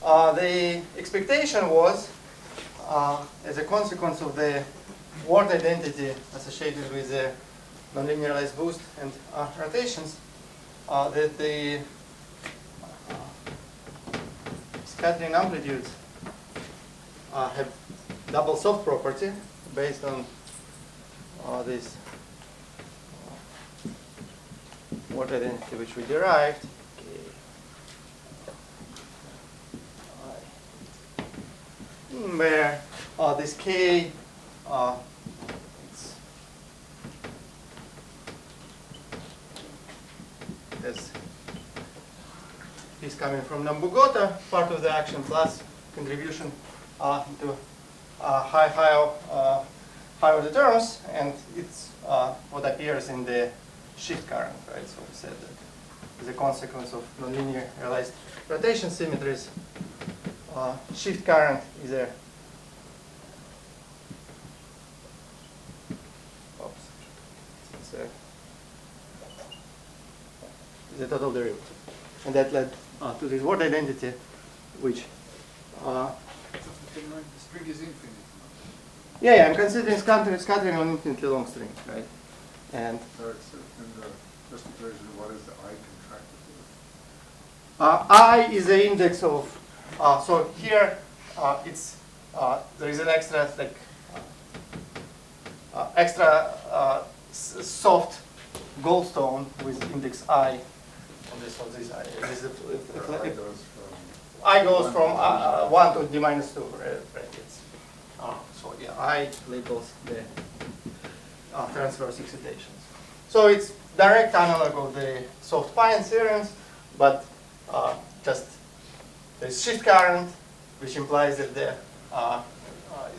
the expectation was, as a consequence of the word identity associated with the nonlinearized boost and rotations, that the scattering amplitudes have double soft property based on this word identity which we derived. Where this K is coming from Nambugota, part of the action plus contribution to higher order terms, and it's what appears in the shift current, right? So we said that as a consequence of nonlinear realized rotation symmetries, shift current is a total derivative, and that led to this word identity, which the string is infinite. yeah, I'm considering scattering on infinitely long string, right? And So it's in the first equation, what is the I contracted with? I is the index of. So here, it's there is an extra soft goldstone with index I on this I. I goes from 1 to d minus 2 brackets. So yeah, I labels the transverse excitations. So it's direct analog of the soft pi theorems, but just there's shift current, which implies that the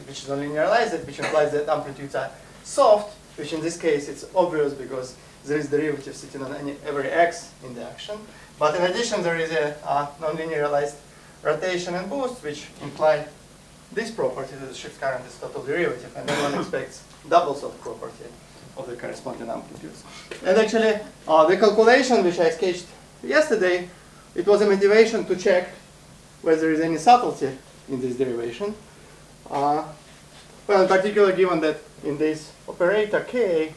which is non-linearized, which implies that amplitudes are soft, which in this case it's obvious because there is derivative sitting on every x in the action. But in addition, there is a non-linearized rotation and boost, which imply this property that the shift current is total derivative, and then one expects double soft property of the corresponding amplitudes. And actually, the calculation which I sketched yesterday, it was a motivation to check whether there is any subtlety in this derivation. Well, in particular, given that in this operator k,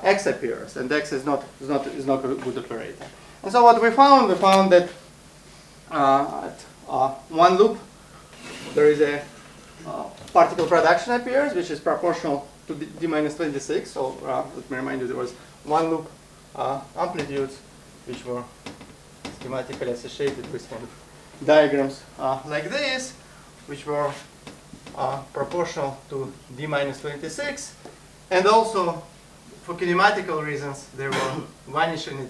x appears, and x is not a good operator. And so what we found that at one loop there is a particle production appears, which is proportional to d minus 26. So let me remind you, there was one loop amplitudes which were schematically associated with kind of diagrams like this, which were proportional to d minus 26, and also for kinematical reasons they were vanishing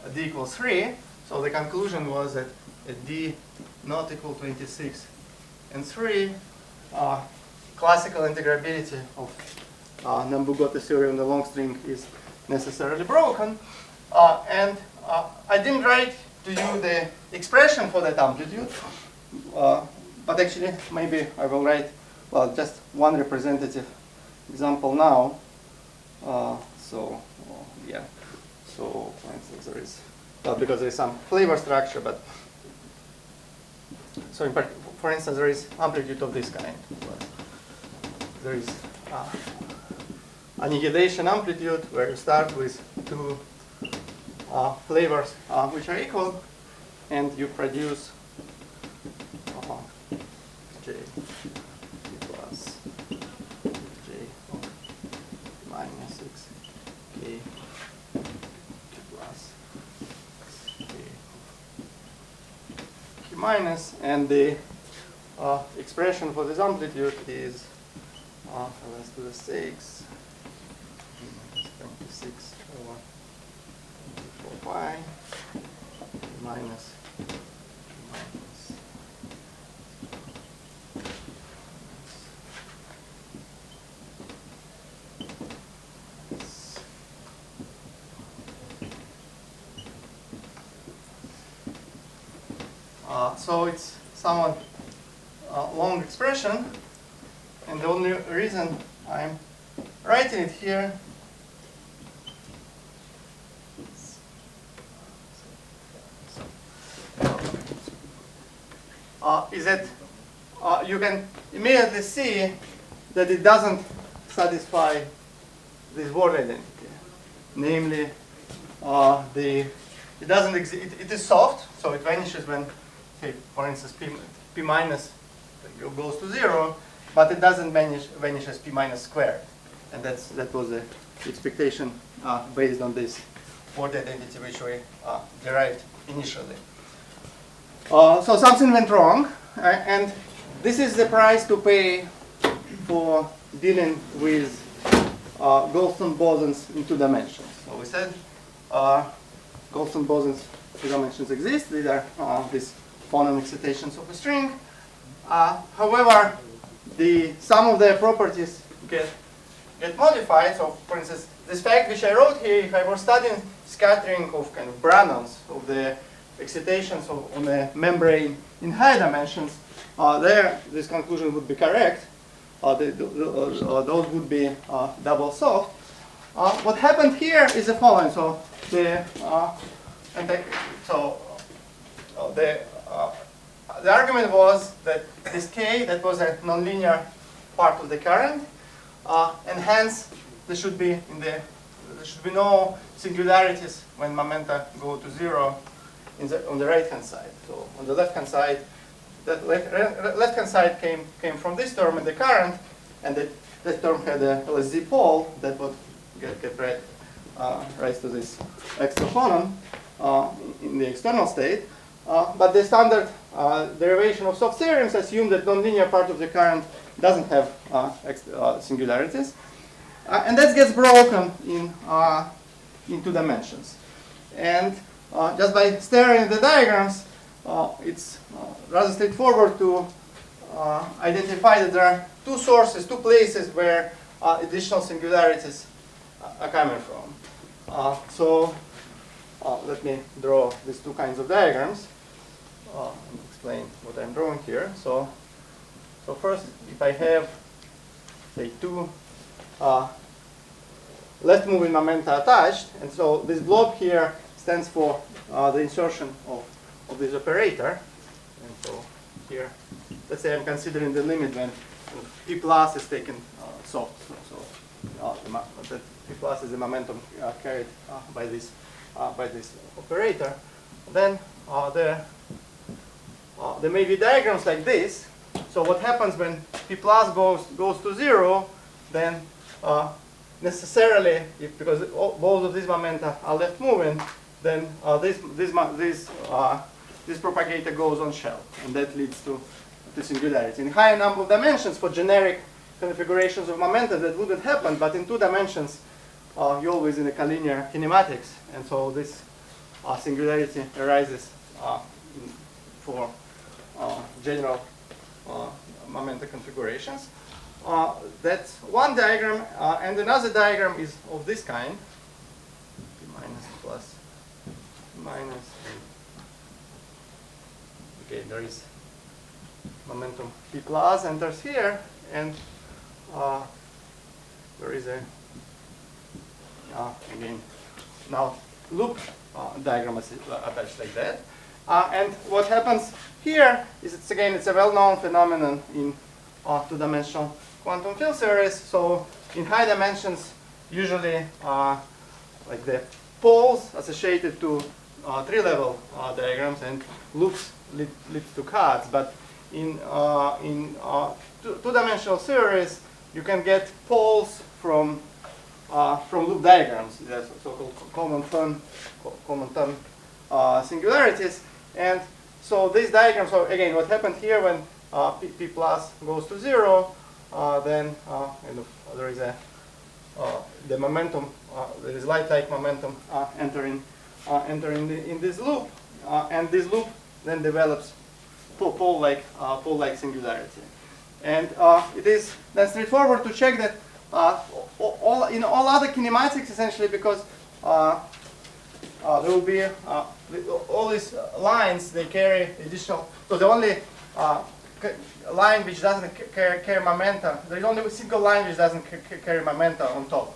at d equals 3. So the conclusion was that at d not equal 26 and 3, classical integrability of Nambugota theory on the long string is necessarily broken. And I didn't write to you the expression for that amplitude, but actually maybe I will write, well, just one representative example now. Yeah. So for instance, there is, well, because there is some flavor structure, but so for instance, there is amplitude of this kind. There is annihilation amplitude where you start with two flavors which are equal, and you produce j plus j minus 6 k plus k minus, and the expression for this amplitude is let's do the 6 26 over 4 pi minus so it's somewhat long expression, and the only reason I'm writing it here is that you can immediately see that it doesn't satisfy this word identity. Namely, it doesn't exist. It is soft, so it vanishes when, say, for instance, p minus goes to 0, but it doesn't vanish as p minus squared. And that was the expectation based on this word identity which we derived initially. So something went wrong, and this is the price to pay for dealing with Goldstone bosons in 2 dimensions. So we said Goldstone bosons 2 dimensions exist. These are these phonon excitations of a string. However, some of their properties get modified. So, for instance, this fact which I wrote here, if I were studying scattering of kind of Brannons of the excitations on the membrane in high dimensions, this conclusion would be correct. Those would be double soft. What happened here is the following. So the argument was that this k, that was a nonlinear part of the current, and hence there should be no singularities when momenta go to 0 on the right hand side. So on the left hand side, that left hand side came from this term in the current, and that term had a LSZ pole that would get rise to this extra phonon in the external state. But the standard derivation of soft theorems assume that nonlinear part of the current doesn't have singularities, and that gets broken in 2 dimensions. And just by staring at the diagrams, it's rather straightforward to identify that there are 2 sources, 2 places where additional singularities are coming from. So let me draw these 2 kinds of diagrams and explain what I'm drawing here. So first, if I have, say, 2 left moving momenta attached, and so this blob here stands for the insertion of this operator. And so here, let's say I'm considering the limit when p plus is taken soft. So that p plus is the momentum carried by this operator. Then there may be diagrams like this. So what happens when p plus goes to 0, then necessarily, because both of these momenta are left moving, then this propagator goes on shell, and that leads to singularity. In higher number of dimensions, for generic configurations of momenta, that wouldn't happen, but in 2 dimensions, you're always in a collinear kinematics, and so this singularity arises for general momenta configurations. That's one diagram, and another diagram is of this kind, p minus plus minus. Okay, there is momentum p plus enters here, and there is a again now loop diagram attached like that. And what happens here is it's a well-known phenomenon in 2-dimensional quantum field theories. So in high dimensions, usually like the poles associated to 3-level diagrams and loops lead to cuts. But in 2-dimensional theories, you can get poles from loop diagrams, the so-called common term singularities. And so these diagrams, so again, what happened here when p plus goes to 0, then there is the momentum, there is light-like momentum entering in this loop, and this loop then develops pole-like singularity. And it is then straightforward to check that in all other kinematics, essentially, because there will be all these lines, they carry additional. So the only line which doesn't carry momenta, there is only a single line which doesn't carry momenta on top.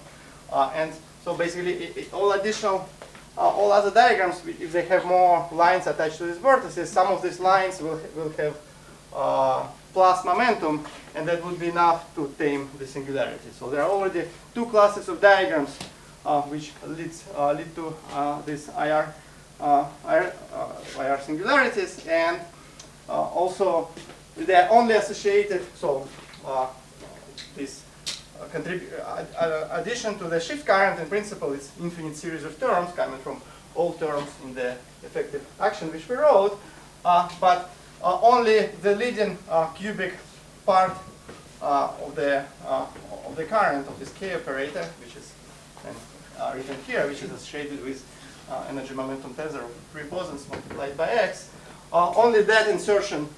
And so basically, all other diagrams, if they have more lines attached to these vertices, some of these lines will have plus momentum, and that would be enough to tame the singularity. So there are already two classes of diagrams which lead to these IR singularities, and also they are only associated. So this addition to the shift current in principle is infinite series of terms coming from all terms in the effective action which we wrote, but only the leading cubic part of the current of this K operator, which is written here, which is associated with energy momentum tensor of 3 bosons multiplied by x. Only that insertion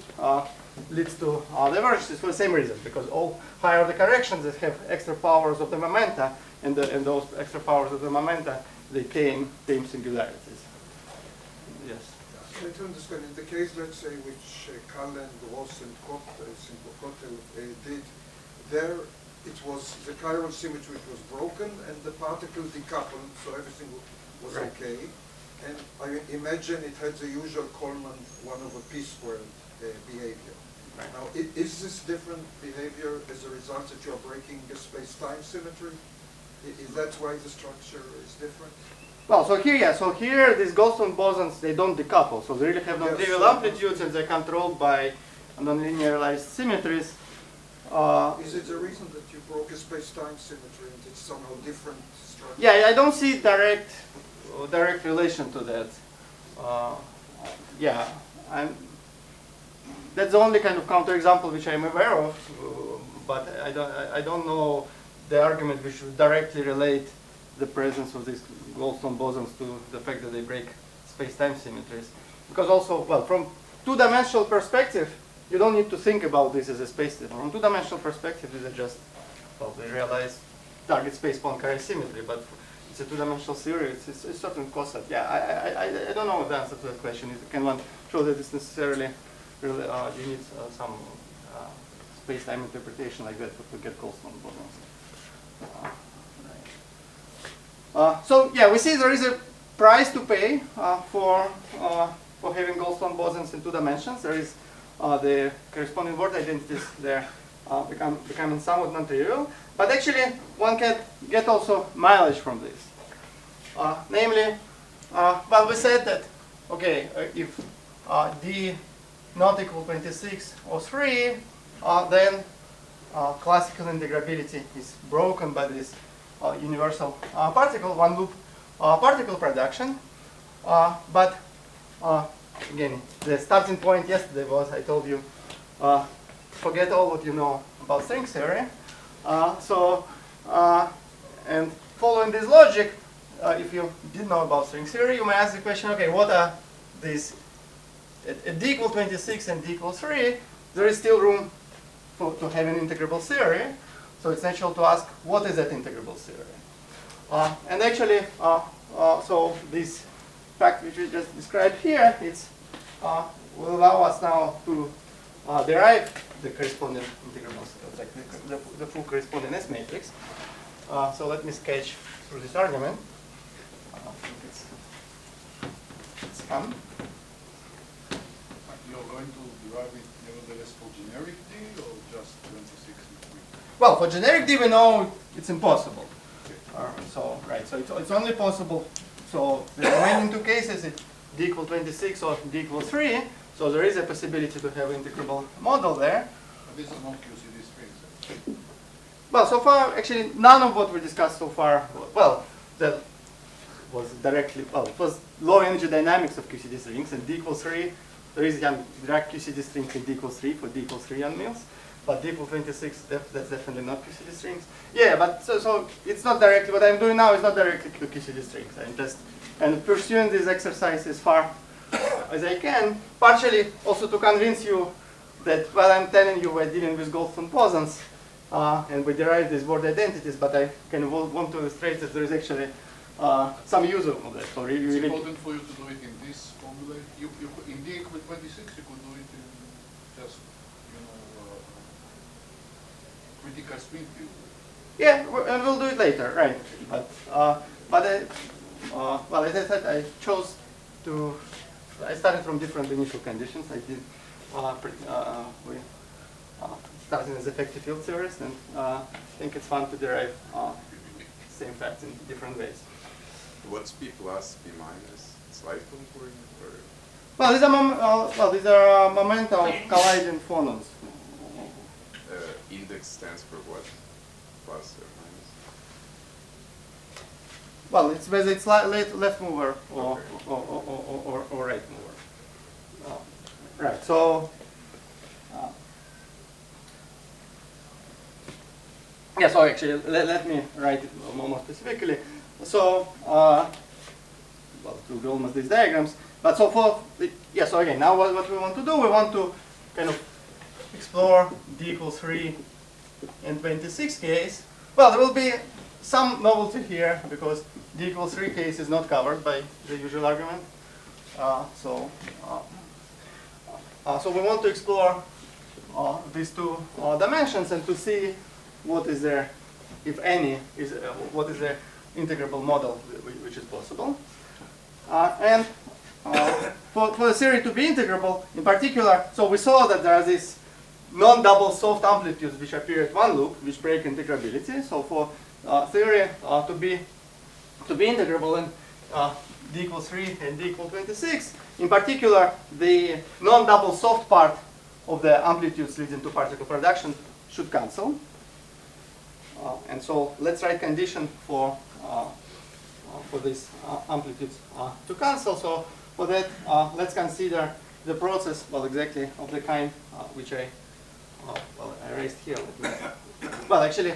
leads to divergences for the same reason, because all higher the corrections that have extra powers of the momenta, and those extra powers of the momenta, they tame singularities. Yes. Try to understand, in the case, let's say, which Cullen, Gross, and Kotel did, there it was the chiral symmetry was broken and the particle decoupled, so everything was right. okay. And I imagine it had the usual Coleman 1/p² behavior. Right. Now, is this different behavior as a result that you are breaking the space-time symmetry? Is that why the structure is different? Well, so here these Goldstone bosons, they don't decouple, so they really have non-trivial amplitudes, and they're controlled by non-linearized symmetries. Is it the reason that you broke a space-time symmetry and it's somehow different structure? Yeah, I don't see direct relation to that. Yeah, that's the only kind of counterexample which I'm aware of, but I don't know the argument which would directly relate the presence of these Goldstone bosons to the fact that they break space-time symmetries. Because also, well, from two-dimensional perspective, you don't need to think about this as a space. From two-dimensional perspective, these are just, well, they realize target space Poincare symmetry, but it's a two-dimensional theory. It's a certain concept. Yeah, I don't know the answer to that question. Can one show that it's necessarily really, you need some space-time interpretation like that to get Goldstone bosons. So yeah, we see there is a price to pay for having Goldstone bosons in 2 dimensions. There is the corresponding word identities there becoming somewhat non-trivial, but actually one can get also mileage from this. Namely, well, we said that okay, if d not equal 26 or 3, then classical integrability is broken by this universal particle, one loop particle production. But again, the starting point yesterday was, I told you, forget all what you know about string theory. And following this logic, if you did know about string theory, you may ask the question, okay, what are these? At d equals 26 and d equals 3, there is still room to have an integrable theory. So it's natural to ask, what is that integrable theory? And actually, so this fact which we just described here, will allow us now to derive the corresponding integrable theory, like the full corresponding S matrix. So let me sketch through this argument. I think it's fun. You're going to derive it nevertheless for generic D or just 26 and 3? Well, for generic D, we know it's impossible. So it's only possible. So the remaining 2 cases, it's d equals 26 or d equals 3. So there is a possibility to have an integrable model there. But this is not QCD space. Well, so far, actually, none of what we discussed so far, well, that was directly, well, it was low energy dynamics of QCD strings, and d equals 3, there is a direct QCD string in d equals 3 for d equals 3 Young Mills, but d equals 26, that's definitely not QCD strings. Yeah, but so it's not directly, what I'm doing now is not directly to QCD strings. I'm just pursuing this exercise as far as I can, partially also to convince you that, well, I'm telling you we're dealing with Goldstone bosons, and we derive these word identities, but I kind of want to illustrate that there is actually some use of that. So It's important for you to do it in this formula. In D equal 26, you could do it in just, critical spin field. Yeah, and we'll do it later, right? But well, as I said, I started from different initial conditions. I did starting as effective field theorists, and I think it's fun to derive same facts in different ways. What's B plus, B minus? It's light component or? Well, these are momental colliding phonons. Index stands for what? Plus or minus? Well, it's whether it's left mover or, Okay. or right mover. Right. So. Yeah, so actually, let me write it more specifically. So, well, it will be almost these diagrams. But so so again, now what we want to do, we want to kind of explore d equals 3 and 26 case. Well, there will be some novelty here because d equals 3 case is not covered by the usual argument. So we want to explore these two dimensions and to see what is there, if any, what is the integrable model which is possible. And for the theory to be integrable, in particular, so we saw that there are these non-double soft amplitudes which appear at one loop, which break integrability. So for theory to be integrable in d equals 3 and d equals 26, in particular, the non-double soft part of the amplitudes leading to particle production should cancel. And so let's write condition for these amplitudes to cancel. So for that, let's consider the process, well, exactly of the kind which I erased here. Well, actually,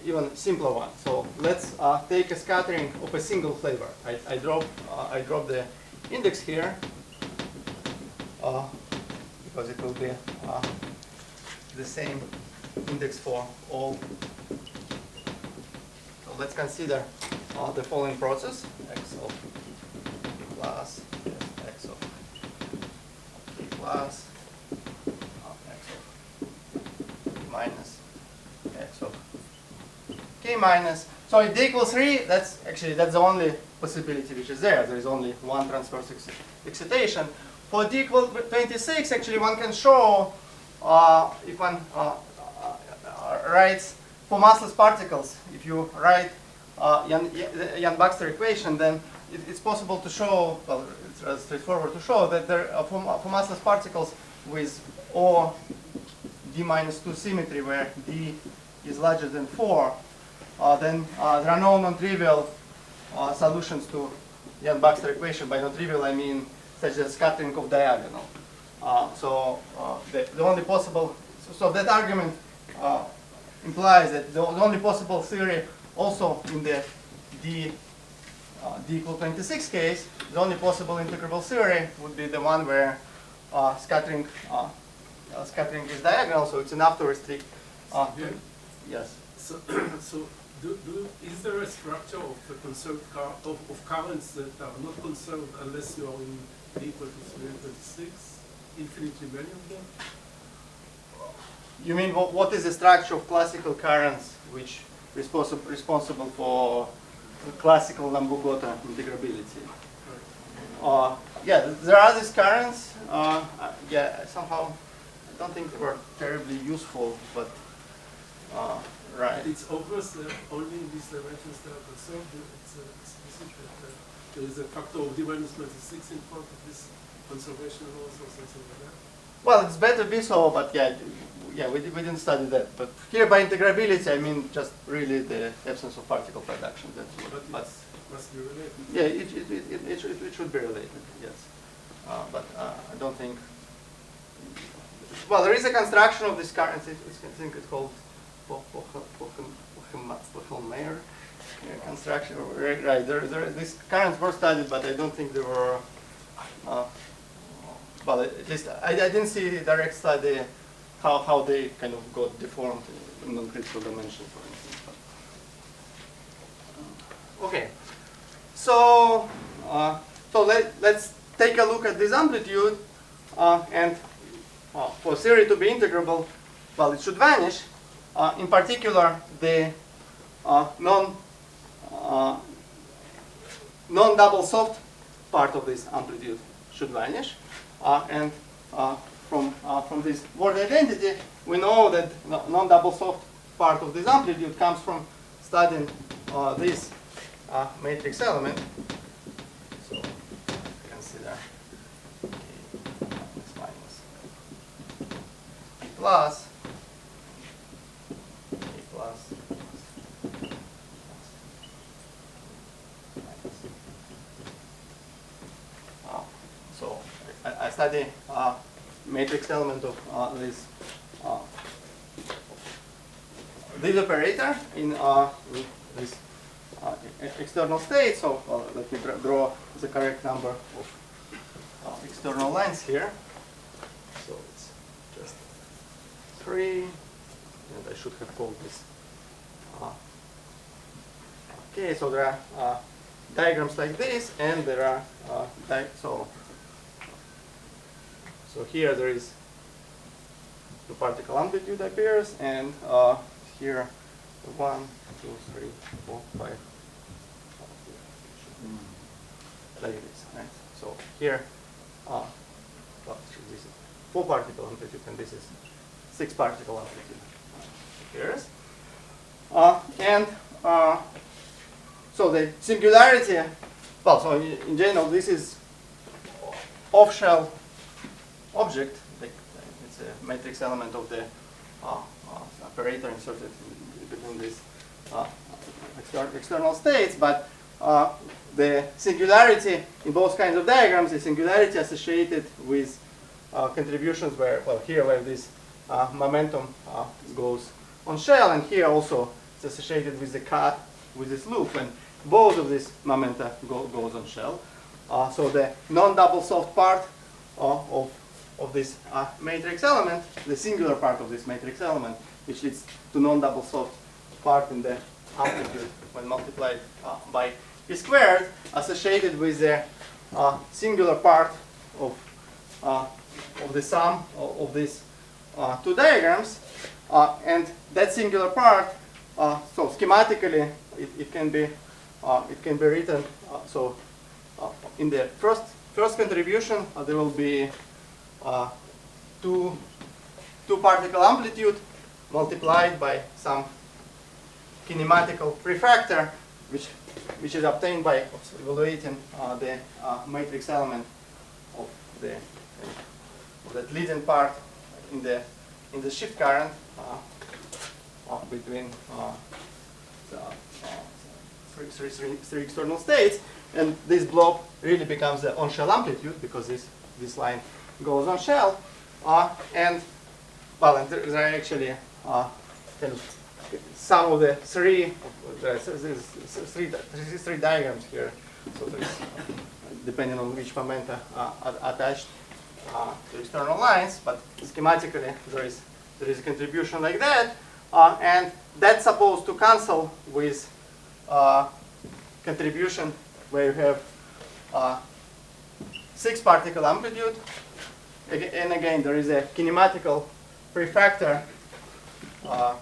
even simpler one. So let's take a scattering of a single flavor. I drop the index here because it will be the same index for all. So let's consider the following process: x of plus x of plus x of minus x of k minus. So if d equals 3, that's the only possibility which is there. There is only one transverse excitation. For d equals 26, actually one can show if one writes for massless particles, if you write Yang-Baxter equation, then it's possible to show, well, it's rather straightforward to show that there for massless particles with O d minus 2 symmetry, where d is larger than 4, then there are no non-trivial solutions to Yang-Baxter equation. By non-trivial, I mean such as scattering of diagonal. So the only possible, so that argument implies that the only possible theory also in the d equal 26 case, the only possible integrable theory would be the one where scattering is diagonal, so it's enough to restrict. Yes. So, is there a structure of the conserved of currents that are not conserved unless you are in d equal to 3 and 26? Infinitely many of them? You mean what is the structure of classical currents which responsible for classical Lambourg-Gotha integrability? Yeah, there are these currents. Yeah, somehow I don't think they were terribly useful, but right. It's obvious that only in these dimensions that are conserved. It's explicit that there is a factor of d minus 26 in front of this conservation laws or something like that. Well, it's better be so, but yeah, we didn't study that. But here by integrability, I mean just really the absence of particle production. That's what. But must be related. yeah, it should be related. Yes, but I don't think. Well, there is a construction of this current. I think it's called Pochel-Meyer construction. Right. These currents were studied, but I don't think they were. Well, at least I didn't see a direct study how they kind of got deformed in non-critical dimensions, for instance. But, okay, so let's take a look at this amplitude, and for theory to be integrable, well, it should vanish. In particular, the non-double soft part of this amplitude should vanish. And from this word identity, we know that non-double soft part of this amplitude comes from studying this matrix element. So consider x minus a plus so I study matrix element of this operator in this external state. So let me draw the correct number of external lines here. So it's just 3, and I should have called this. Okay, so there are diagrams like this, and there are so here there is the particle amplitude appears, and here 1, 2, 3, 4, 5, like this, right? So here, well, this is 4 particle amplitude, and this is 6 particle amplitude appears, and so the singularity. Well, so in general, this is off-shell object. It's a matrix element of the operator inserted between these external states. But the singularity in both kinds of diagrams is singularity associated with contributions where, well, here where this momentum goes on shell, and here also it's associated with the cut with this loop, and both of these momenta goes on shell. So the non-double soft part of this matrix element, the singular part of this matrix element, which leads to non-double soft part in the amplitude when multiplied by p squared, associated with the singular part of the sum of these 2 diagrams, and that singular part. So schematically, it can be written. So in the first contribution, there will be two particle amplitude multiplied by some kinematical prefactor, which is obtained by evaluating the matrix element of that leading part in the shift current between three external states, and this blob really becomes the on-shell amplitude because this line goes on shell, and well, and there are actually kind of some of the three diagrams here. So there's depending on which momenta are attached to external lines, but schematically there is a contribution like that, and that's supposed to cancel with contribution where you have 6 particle amplitude, and again there is a kinematical prefactor, well,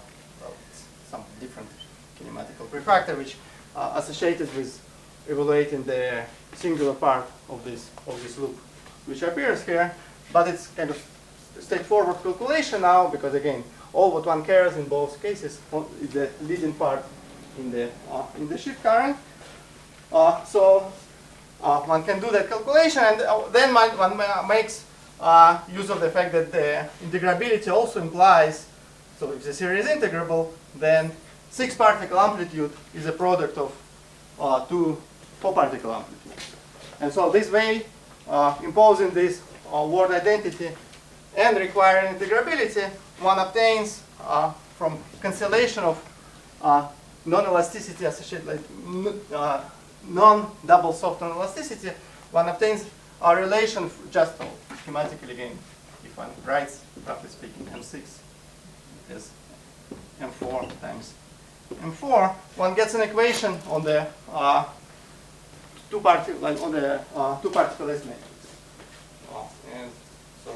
it's some different kinematical prefactor which associated with evaluating the singular part of this loop, which appears here, but it's kind of straightforward calculation now because again all what one cares in both cases is the leading part in the shift current. So one can do that calculation, and then one makes use of the fact that the integrability also implies, so if the series is integrable, then 6 particle amplitude is a product of 2 4 particle amplitudes. And so this way, imposing this word identity and requiring integrability, one obtains from cancellation of non-elasticity associated, like non-double soft non-elasticity, one obtains a relation just schematically again. If one writes, roughly speaking, M6 is M4 times M4, one gets an equation on the two particle S matrix. And so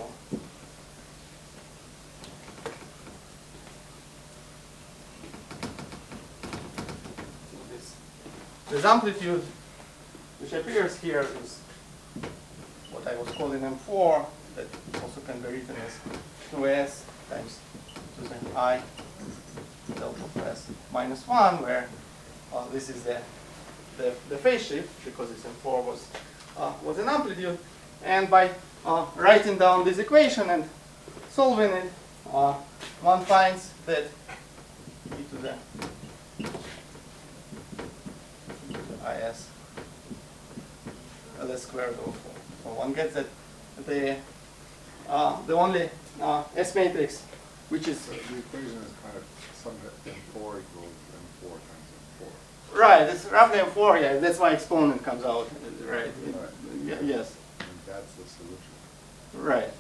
this amplitude which appears here is what I was calling M4, that also can be written as 2s times to the I delta of s minus 1, where this is the phase shift, because this M4 was an amplitude. And by writing down this equation and solving it, one finds that e to the is ls squared over 4. So one gets that the only S matrix which is So the equation is kind of some M4 equals M4 times M4. right. It's roughly M4. Yeah, that's why exponent comes out. Right. Yes. And that's the solution. Right.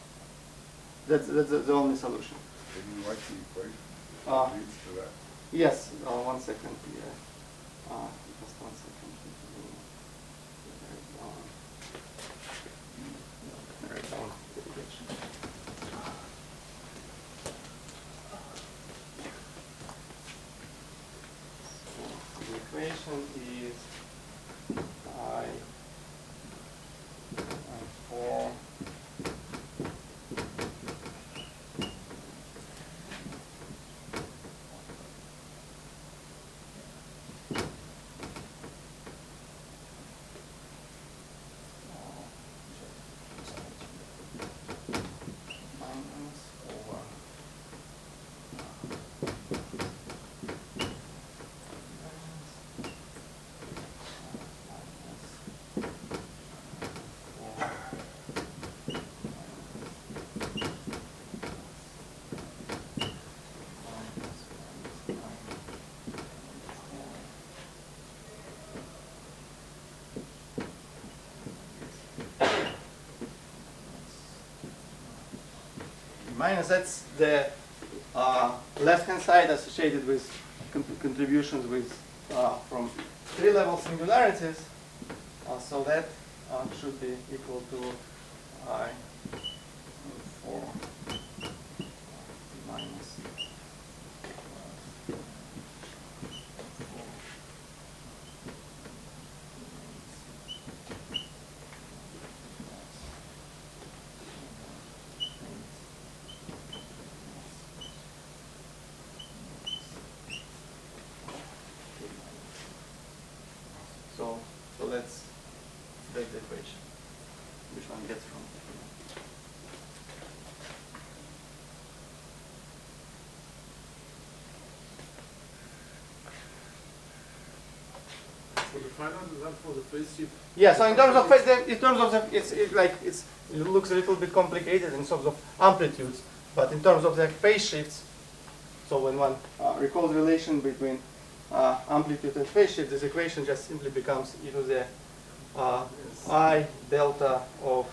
That's the only solution. Did you write the equation? Uh, That leads to that. Yes. 1 second here. Just 1 second. Write down the equation. So the equation is I 4 minus over minus, that's the left-hand side associated with contributions with from 3-level singularities. So that should be equal to I 4 minus 4. So that's the equation. Which one gets from? For the final result for the phase shift. Yeah. So in terms of it looks a little bit complicated in terms of amplitudes, but in terms of the phase shifts. So when one recalls the relation between amplitude and phase shift, this equation just simply becomes e to the I delta of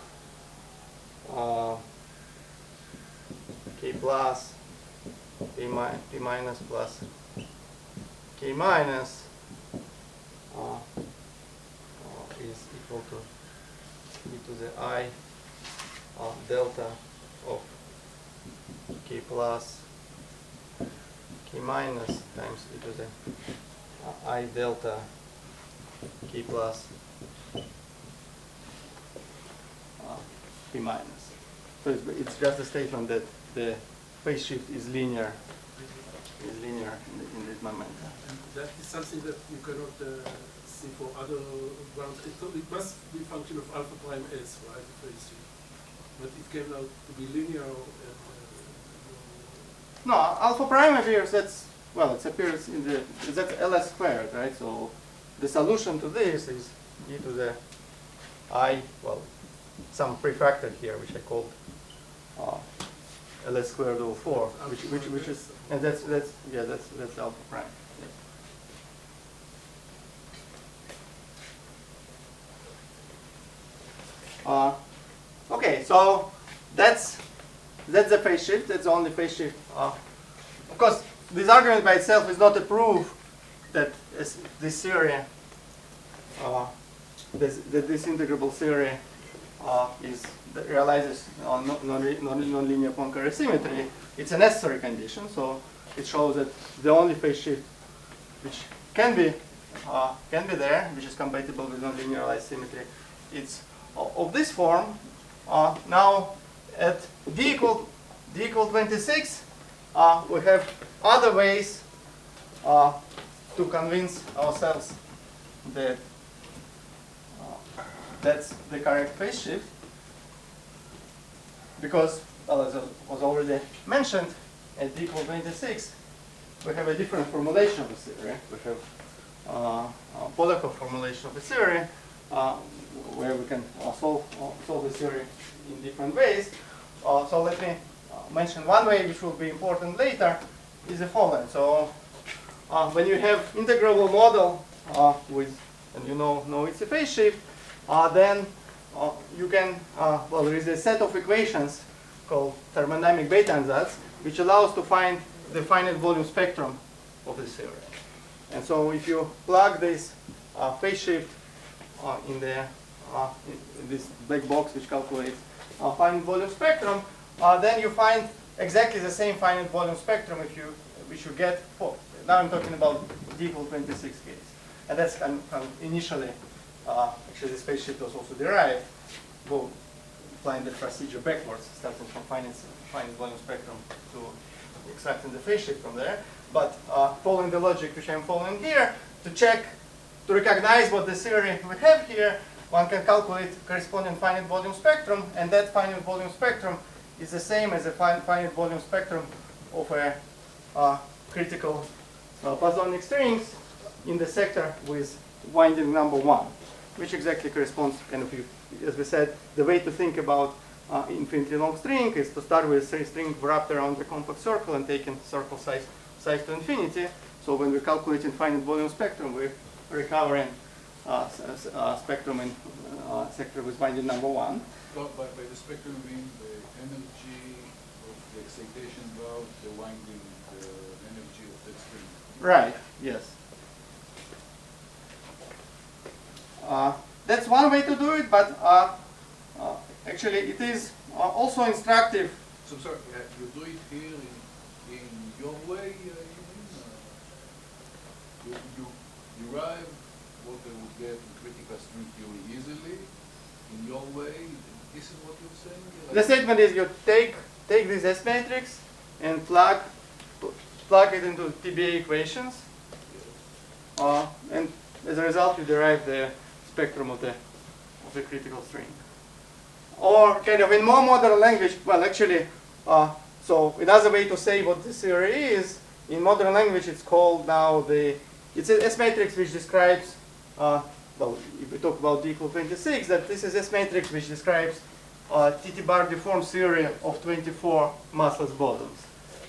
k plus p minus plus k minus is equal to e to the I delta of k plus k minus times e to the I delta k plus p minus. So it's just a statement that the phase shift is linear in this momentum. And that is something that you cannot see for other grounds. It must be a function of alpha prime s, right? The phase shift. But it came out to be linear. No, alpha prime appears. It appears in that's ls squared, right? So the solution to this is e to the I, some prefactor here, which I called ls squared over 4, which is, and that's alpha prime. Yes. Okay, so that's the phase shift. That's the only phase shift. Of course, this argument by itself is not a proof that this theory, this integrable theory, realizes nonlinear Poincare symmetry. It's a necessary condition, so it shows that the only phase shift which can be there, which is compatible with nonlinearized symmetry, it's of this form. Now, at d equal 26, we have other ways to convince ourselves that that's the correct phase shift, because, well, as was already mentioned, at d equal 26, we have a different formulation of the theory. We have a Polakov formulation of the theory, where we can solve the theory in different ways. So let me mention one way which will be important later, is the following. So when you have integrable model with, and you know it's a phase shift, then you can, well, there is a set of equations called thermodynamic beta ansatz, which allows to find the finite volume spectrum of the theory. And so if you plug this phase shift in this black box which calculates finite volume spectrum, then you find exactly the same finite volume spectrum which you get for, now I'm talking about d equal 26 case. And that's kind of initially, actually this phase shift was also derived, we'll applying the procedure backwards, starting from finite volume spectrum to extracting the phase shift from there. But following the logic which I'm following here, to recognize what the theory we have here, one can calculate corresponding finite volume spectrum, and that finite volume spectrum is the same as the finite volume spectrum of a critical bosonic strings in the sector with winding number 1, which exactly corresponds, kind of, as we said, the way to think about infinitely long string is to start with a string wrapped around the compact circle and taking circle size to infinity. So when we're calculating finite volume spectrum, we're recovering spectrum in sector with winding number 1. But by the spectrum, you mean the energy of the excitation valve, the winding, the energy of that string. Right, yes. That's one way to do it, but actually it is also instructive. So sorry, you do it here in your way, you derive what they would get in critical string theory easily, in your way, this is what you're saying? The statement is you take this S matrix and plug it into TBA equations, and as a result you derive the spectrum of the critical string. Or kind of in more modern language, well actually, so another way to say what this theory is, in modern language it's called now it's an S matrix which describes, well, if we talk about d equal 26, that this is S matrix which describes TT bar deformed theory of 24 massless bosons.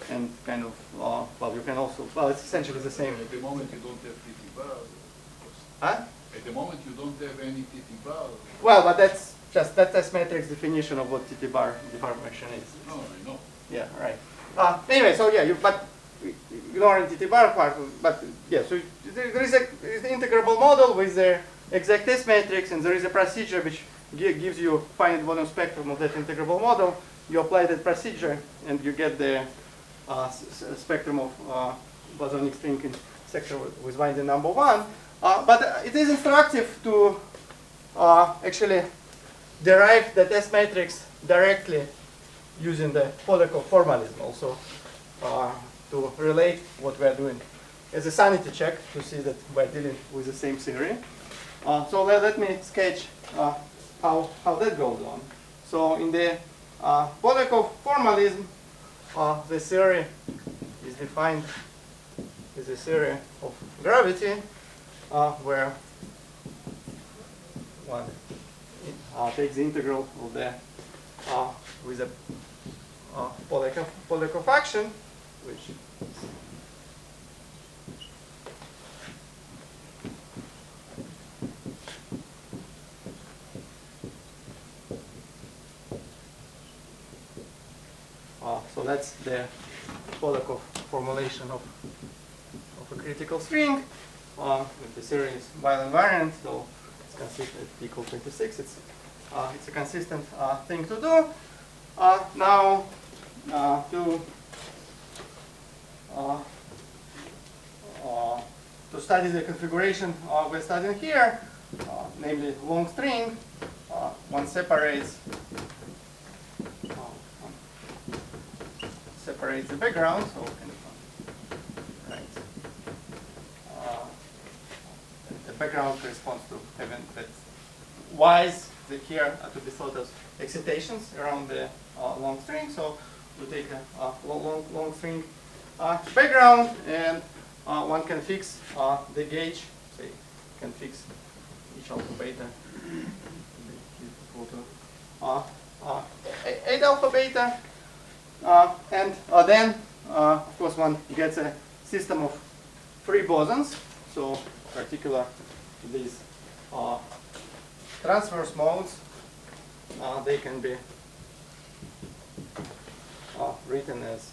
And kind of, well, you can also, well, it's essentially the same. At the moment you don't have TT bar. Huh? At the moment you don't have any TT bar. Well, but that's just that S matrix definition of what TT bar deformation is. No, I know. Yeah, right. Anyway, so yeah, but ignoring TT bar part, but yeah, so there is an integrable model with the exact S matrix, and there is a procedure which gives you finite volume spectrum of that integrable model. You apply that procedure, and you get the spectrum of bosonic string in sector with winding number 1. But it is instructive to actually derive that S matrix directly using the Polakov formalism also to relate what we are doing as a sanity check to see that we're dealing with the same theory. So let me sketch how that goes on. So in the Polakov formalism, the theory is defined as a theory of gravity, where one takes the integral of the with a Polakov action, which so that's the Polakov formulation of a critical string. The theory is Weyl invariant, so it's consistent equal 26. It's a consistent thing to do. Now to study the configuration we're studying here, namely long string, one separates separates the background, so kind of right. The background corresponds to having that y's that here are to be thought as excitations around the long string. So we take a long string background, and one can fix the gauge. Say, can fix each alpha beta equal to 8 alpha beta, and then of course one gets a system of free bosons. So particular to these transverse modes, they can be written as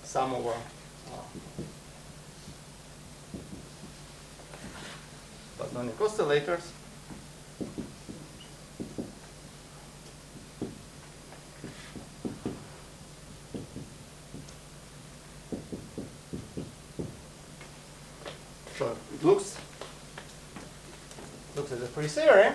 sum over platonic oscillators. So it looks as a free theory.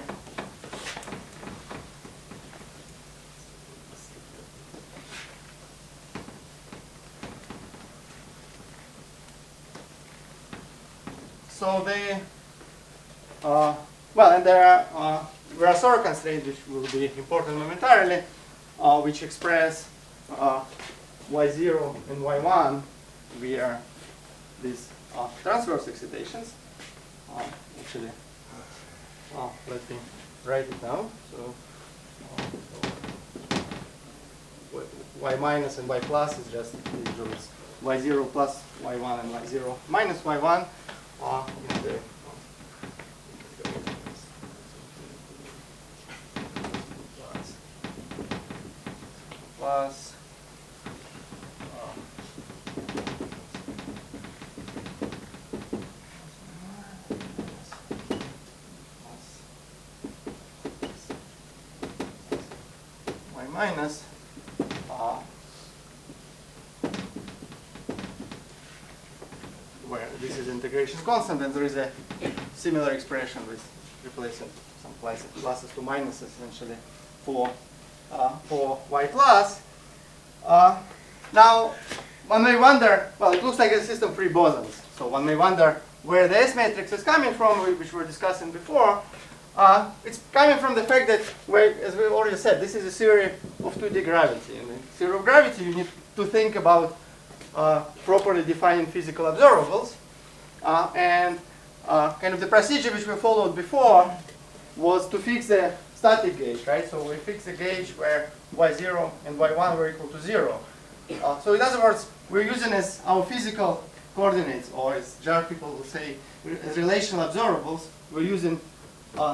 So they, well, and there are Virasoro constraints which will be important momentarily, which express y0 and y1 via these transverse excitations. Actually, let me write it down. So y minus and y plus is just these rules. Y0 plus y1 and y0 minus y1 in the plus y minus where this is integration constant, and there is a similar expression with replacing some pluses to minuses essentially for y plus. Now one may wonder, well, it looks like a system free bosons, so one may wonder where the S matrix is coming from, which we were discussing before. It's coming from the fact that, as we already said, this is a theory of 2D gravity. In the theory of gravity, you need to think about properly defining physical observables. And kind of the procedure which we followed before was to fix the static gauge, right? So we fix the gauge where y0 and y1 were equal to 0. So in other words, we're using as our physical coordinates, or as JAR people will say, as relational observables, we're using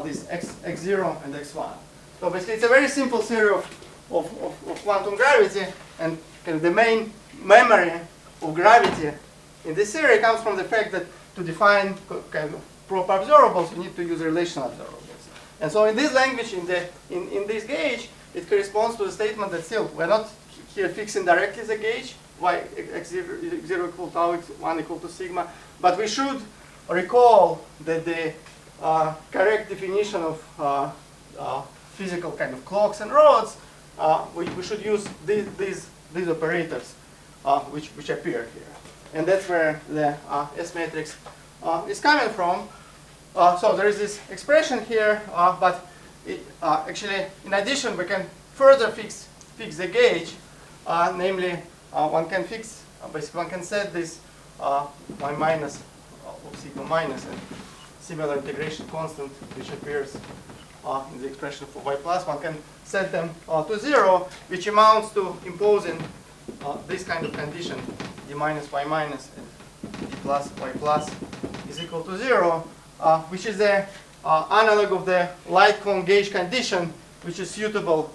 these x0 and x1. So basically, it's a very simple theory of quantum gravity, and kind of the main memory of gravity in this theory comes from the fact that to define kind of proper observables, you need to use relational observables. And so in this language, in this gauge, it corresponds to the statement that still we're not here fixing directly the gauge, y x0 equal to tau, x1 equal to sigma, but we should recall that the correct definition of physical kind of clocks and rods, we should use these operators which appear here. And that's where the S matrix is coming from. So there is this expression here, but actually, in addition, we can further fix the gauge. Namely, one can fix, basically one can set this y minus of sigma minus and similar integration constant which appears in the expression for y plus. One can set them to 0, which amounts to imposing this kind of condition, d minus y minus and d plus y plus is equal to 0, which is the analog of the light cone gauge condition, which is suitable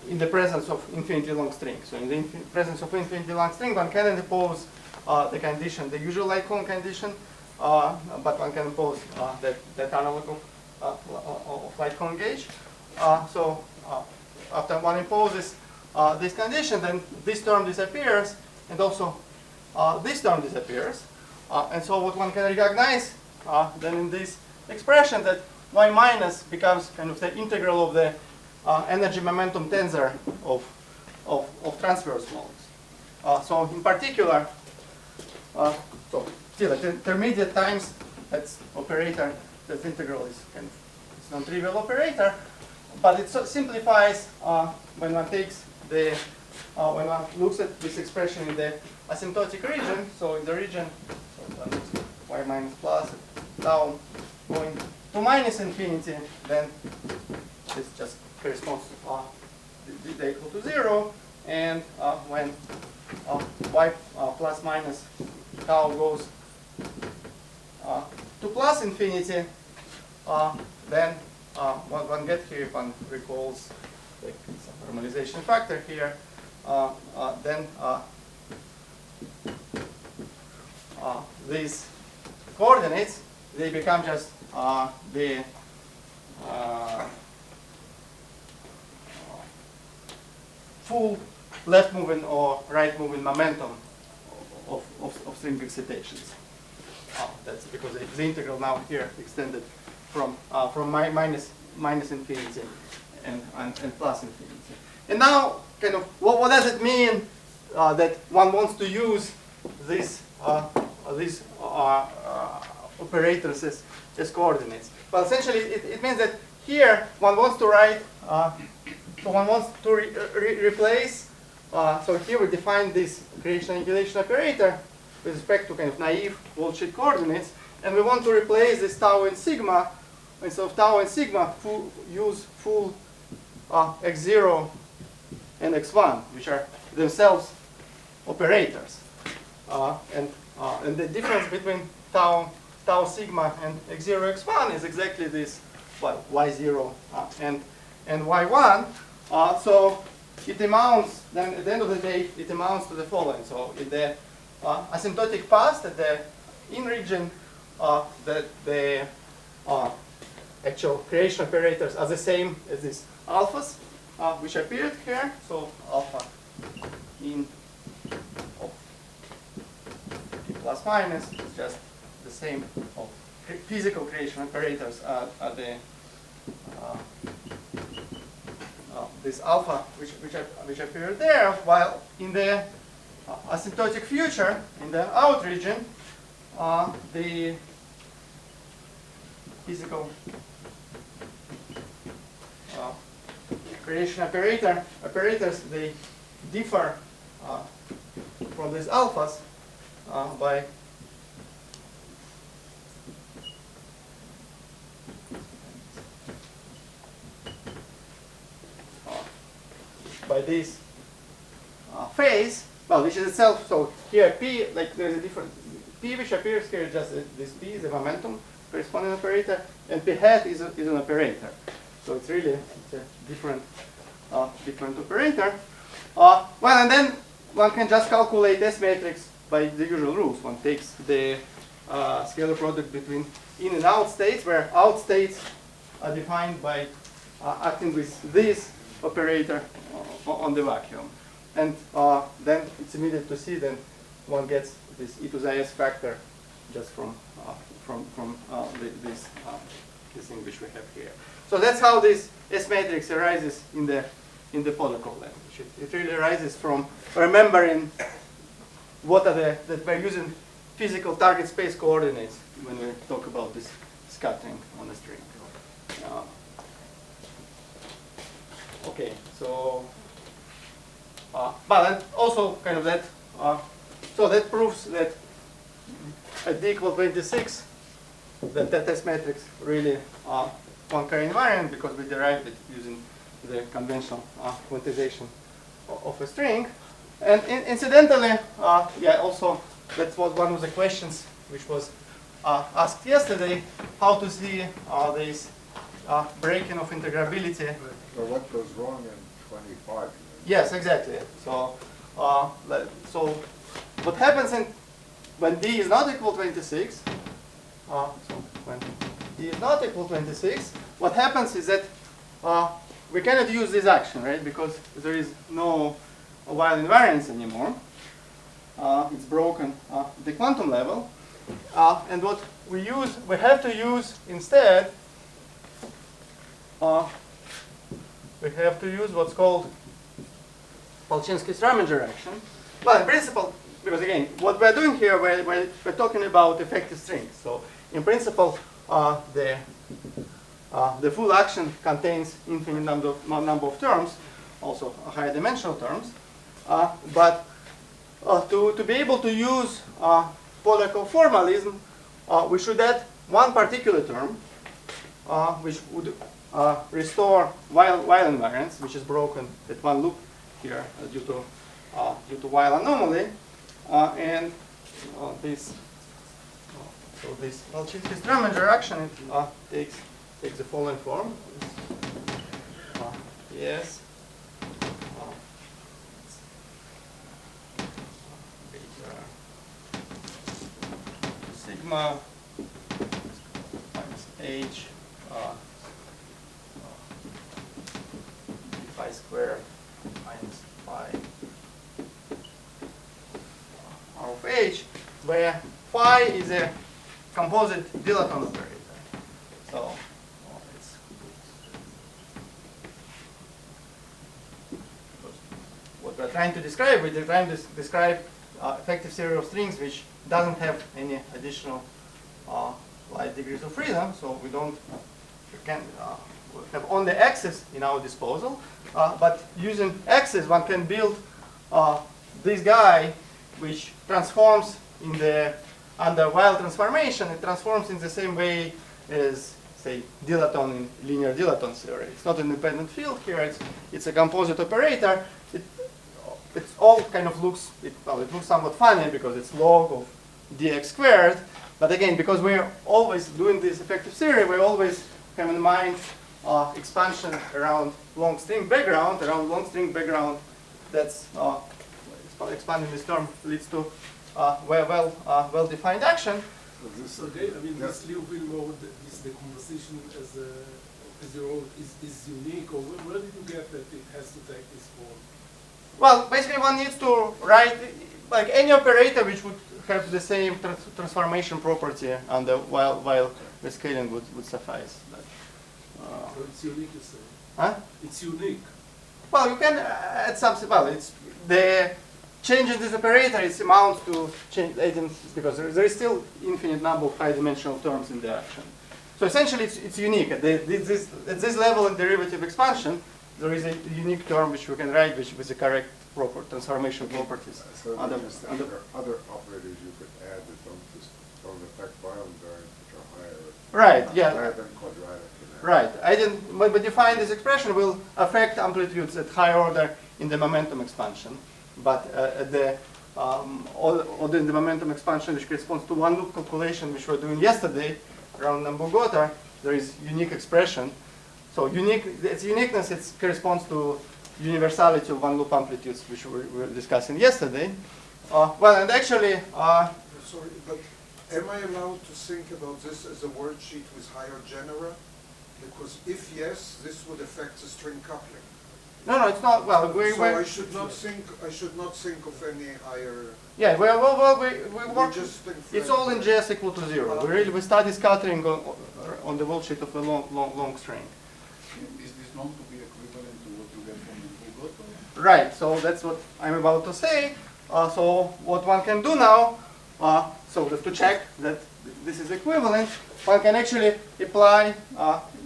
in the presence of infinitely long string. So in the presence of infinitely long string, one can impose the condition, the usual light cone condition, but one can impose that analog of light cone gauge. So after one imposes this condition, then this term disappears, and also this term disappears. And so what one can recognize then in this expression, that y minus becomes kind of the integral of the energy momentum tensor of of transverse modes. So in particular, so still at intermediate times, that's operator, that integral is kind of it's non-trivial operator, but it simplifies when one takes the when one looks at this expression in the asymptotic region. So in the region, so one looks at y minus plus tau going to minus infinity, then this just corresponds to theta equal to 0, and when y plus minus tau goes to plus infinity, then what one gets here, if one recalls like some normalization factor here, then these coordinates, they become just the full left moving or right moving momentum of string excitations. That's because the integral now here extended from minus infinity and plus infinity. And now, kind of, what does it mean that one wants to use these operators as coordinates? Well, essentially, it means that here one wants to write. So one wants to replace. So here we define this creation annihilation operator with respect to kind of naive worldsheet coordinates, and we want to replace this tau and sigma. Instead of tau and sigma, use full x0 and x1, which are themselves operators. And the difference between tau sigma and x0 x1 is exactly this, well, y0 and y1. So it amounts, then at the end of the day, it amounts to the following. So in the asymptotic past, at the in region, the actual creation operators are the same as these alphas, which appeared here. So alpha in of p plus minus is just the same of physical creation operators are the this alpha which appear there, while in the asymptotic future, in the out region, the physical creation operators, they differ from these alphas by this phase, well, which is itself, so here P, like there's a different, P which appears here, just this P is the momentum corresponding operator, and P hat is an operator. So it's really a different operator. Well, and then one can just calculate S matrix by the usual rules. One takes the scalar product between in and out states, where out states are defined by acting with this operator on the vacuum. And then it's immediate to see then one gets this e to the s factor just from this thing which we have here. So that's how this S matrix arises in the protocol language. It really arises from remembering what are that we're using physical target space coordinates when we talk about this scattering on a string. Okay, so but also kind of that. So that proves that at d equal 26, that S matrix really one-carry invariant, because we derived it using the conventional quantization of a string. And incidentally, yeah, also that was one of the questions which was asked yesterday, how to see this breaking of integrability. So what goes wrong in 25? Yes, exactly. So, so what happens when d is not equal to 26? So when d is not equal to 26, what happens is that we cannot use this action, right? Because there is no wild invariance anymore. It's broken at the quantum level. And what we have to use instead, we have to use what's called Polchinski-Raman direction. Well, in principle, because again, what we're doing here, we're talking about effective strings. So in principle, the full action contains infinite number of terms, also higher dimensional terms. But to be able to use Polar coformalism, we should add one particular term, which would restore while invariance, which is broken at one loop here due to while anomaly, and this Polchinski-Raman interaction takes the following form. Yes. Sigma minus h phi squared minus phi r of h, where phi is a composite dilaton operator. So it's what we're trying to describe. We're trying to describe effective series of strings which doesn't have any additional light degrees of freedom, so we can have only x's in our disposal. But using x's, one can build this guy, which transforms in the under Weil transformation. It transforms in the same way as, say, dilaton in linear dilaton theory. It's not an independent field here. It's a composite operator. It all kind of looks, it looks somewhat funny because it's log of dx squared. But again, because we're always doing this effective theory, we always have in mind expansion around long string background. Around long string background, that's expanding this term leads to well-defined action. So again, I mean, this Liouville mode, the conversation as your own is unique, or where did you get that it has to take this form? Well, basically one needs to write like any operator which would have the same transformation property under while the scaling would suffice. But, so it's unique, you say? Huh? It's unique. Well, you can add something. Well, it's the change in this operator. It amounts to change because there is still infinite number of high-dimensional terms in the action. So essentially, it's unique. At this level in derivative expansion, there is a unique term which we can write, which with the correct proper transformation properties. So other operators you could add that don't affect Weil invariants, which are higher. Right. Yeah. Higher than quadratic. Right. But define this expression will affect amplitudes at high order in the momentum expansion, but at the order in the momentum expansion, which corresponds to one loop calculation, which we were doing yesterday around Nambu-Gotar, there is unique expression. So its uniqueness corresponds to universality of one loop amplitudes, which we were discussing yesterday. Well, and actually, Sorry, but am I allowed to think about this as a wordsheet with higher genera? Because if yes, this would affect the string coupling. no, it's not. Well, So I should not think of any higher. Yeah, we work. just think It's all in JS equal to 0. We study scattering on the worldsheet of a long string. Is this known to be equivalent to what you get from the Nambu-Gotar? Right. So that's what I'm about to say. So what one can do now, so just to check that this is equivalent, one can actually apply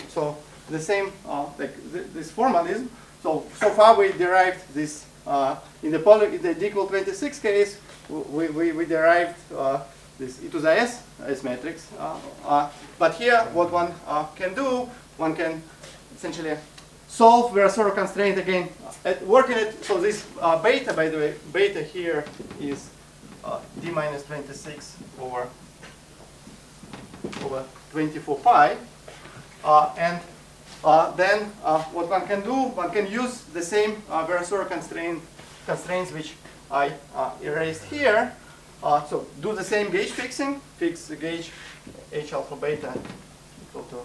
so the same like this formalism. So far we derived this in the d equal 26 case. We derived this e to the s matrix. But here, what one can do, one can essentially solve Virasoro constraint again. Working it, so this beta, by the way, beta here is d minus 26 over 24 pi. And then what one can do, one can use the same Virasoro constraints which I erased here. So do the same gauge fixing, fix the gauge h alpha beta equal to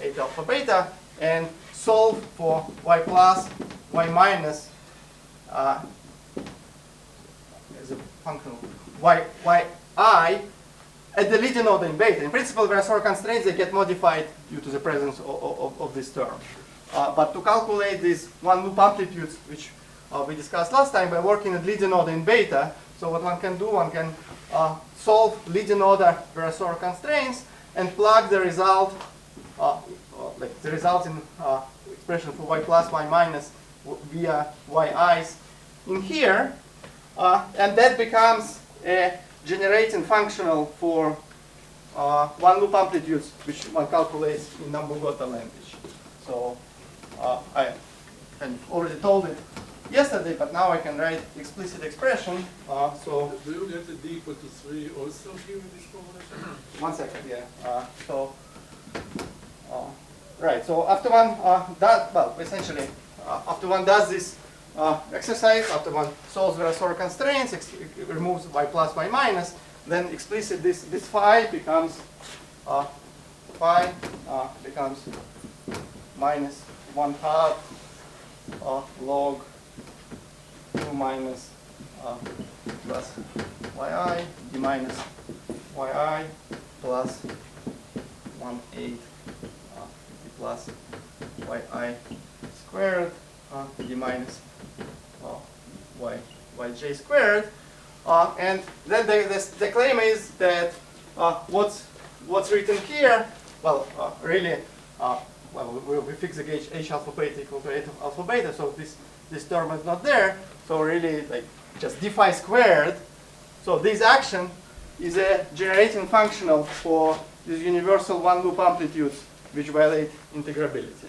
h alpha beta, and solve for y plus, y minus as a function of yi at the leading order in beta. In principle, Virasoro constraints, they get modified due to the presence of this term. But to calculate these one loop amplitudes, which we discussed last time by working at leading order in beta. So what one can do, one can solve leading order Virasoro constraints and plug the result, like the result in expression for y plus, y minus via yi's in here. And that becomes a generating functional for one loop amplitudes, which one calculates in Nambogota language. So I already told it yesterday, but now I can write explicit expression. So Do you get the d equal to 3 also here in this formulation? 1 second, yeah. Right. So after one does, well, essentially, after one does this exercise, after one solves Virasoro constraints, removes y plus, y minus, then explicit this phi becomes becomes minus 1/2 log 2 minus plus yi d minus yi plus 1/8 d plus yi squared d minus yj squared. And then the claim is that what's written here, well, really, well, we fix the gauge h alpha beta equal to 8 alpha beta, so this term is not there. So really, like, just d phi squared. So this action is a generating functional for these universal one loop amplitudes which violate integrability.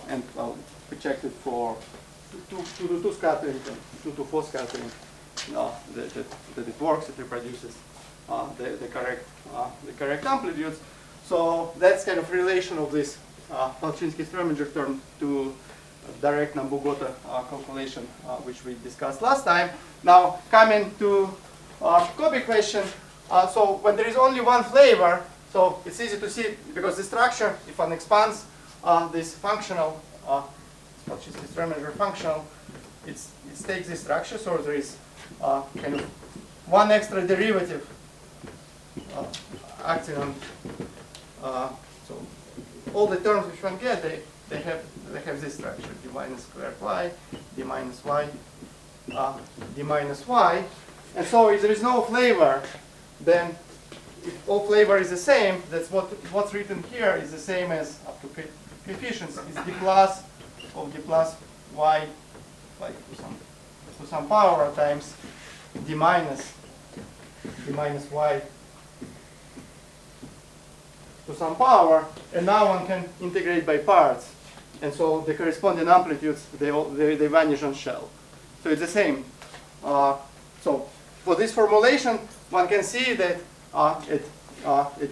And well, we checked it for 2 to 2 scattering, 2 to 4 scattering. That it works, it reproduces the correct amplitudes. So that's kind of relation of this Palczynski-Strominger term to direct Nambogota calculation, which we discussed last time. Now coming to Kobe question. So when there is only one flavor, so it's easy to see because the structure, if one expands this functional, Palczynski-Strominger functional, it takes this structure. So there is kind of one extra derivative acting on. So all the terms which one get, they have this structure: d minus squared y, d minus y, d minus y. And so if there is no flavor, then if all flavor is the same, that's what's written here is the same as up to coefficients is d plus of d plus y, like to some power times d minus y to some power, and now one can integrate by parts, and so the corresponding amplitudes they vanish on shell. So it's the same. So for this formulation, one can see that at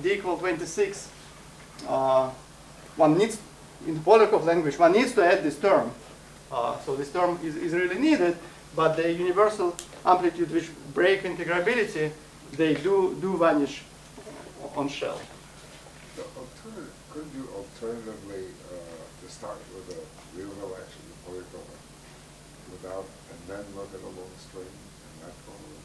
d equal 26, one needs in Polakov language one needs to add this term. So this term is really needed, but the universal amplitude which break integrability, they do vanish on shell. So could you alternatively start with a real action Polakov without, and then look at a long string and that formula?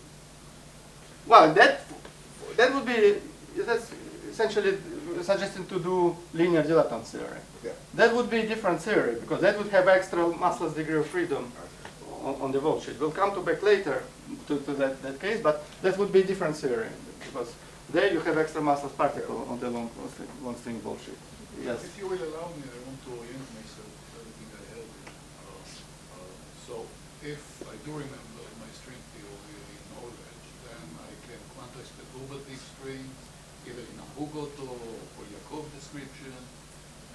Well, that would be, that's essentially suggesting to do linear dilatant theory. Yeah. That would be a different theory because that would have extra massless degree of freedom on the voltsheet. We'll come back later to that case, but that would be a different theory because there you have extra massless particle on the long string voltsheet. Yes. If you will allow me, I want to orient myself to everything I heard. So if I do remember my string theory knowledge, then I can quantize the perturbative string either in a Hugoto or Polyakov description,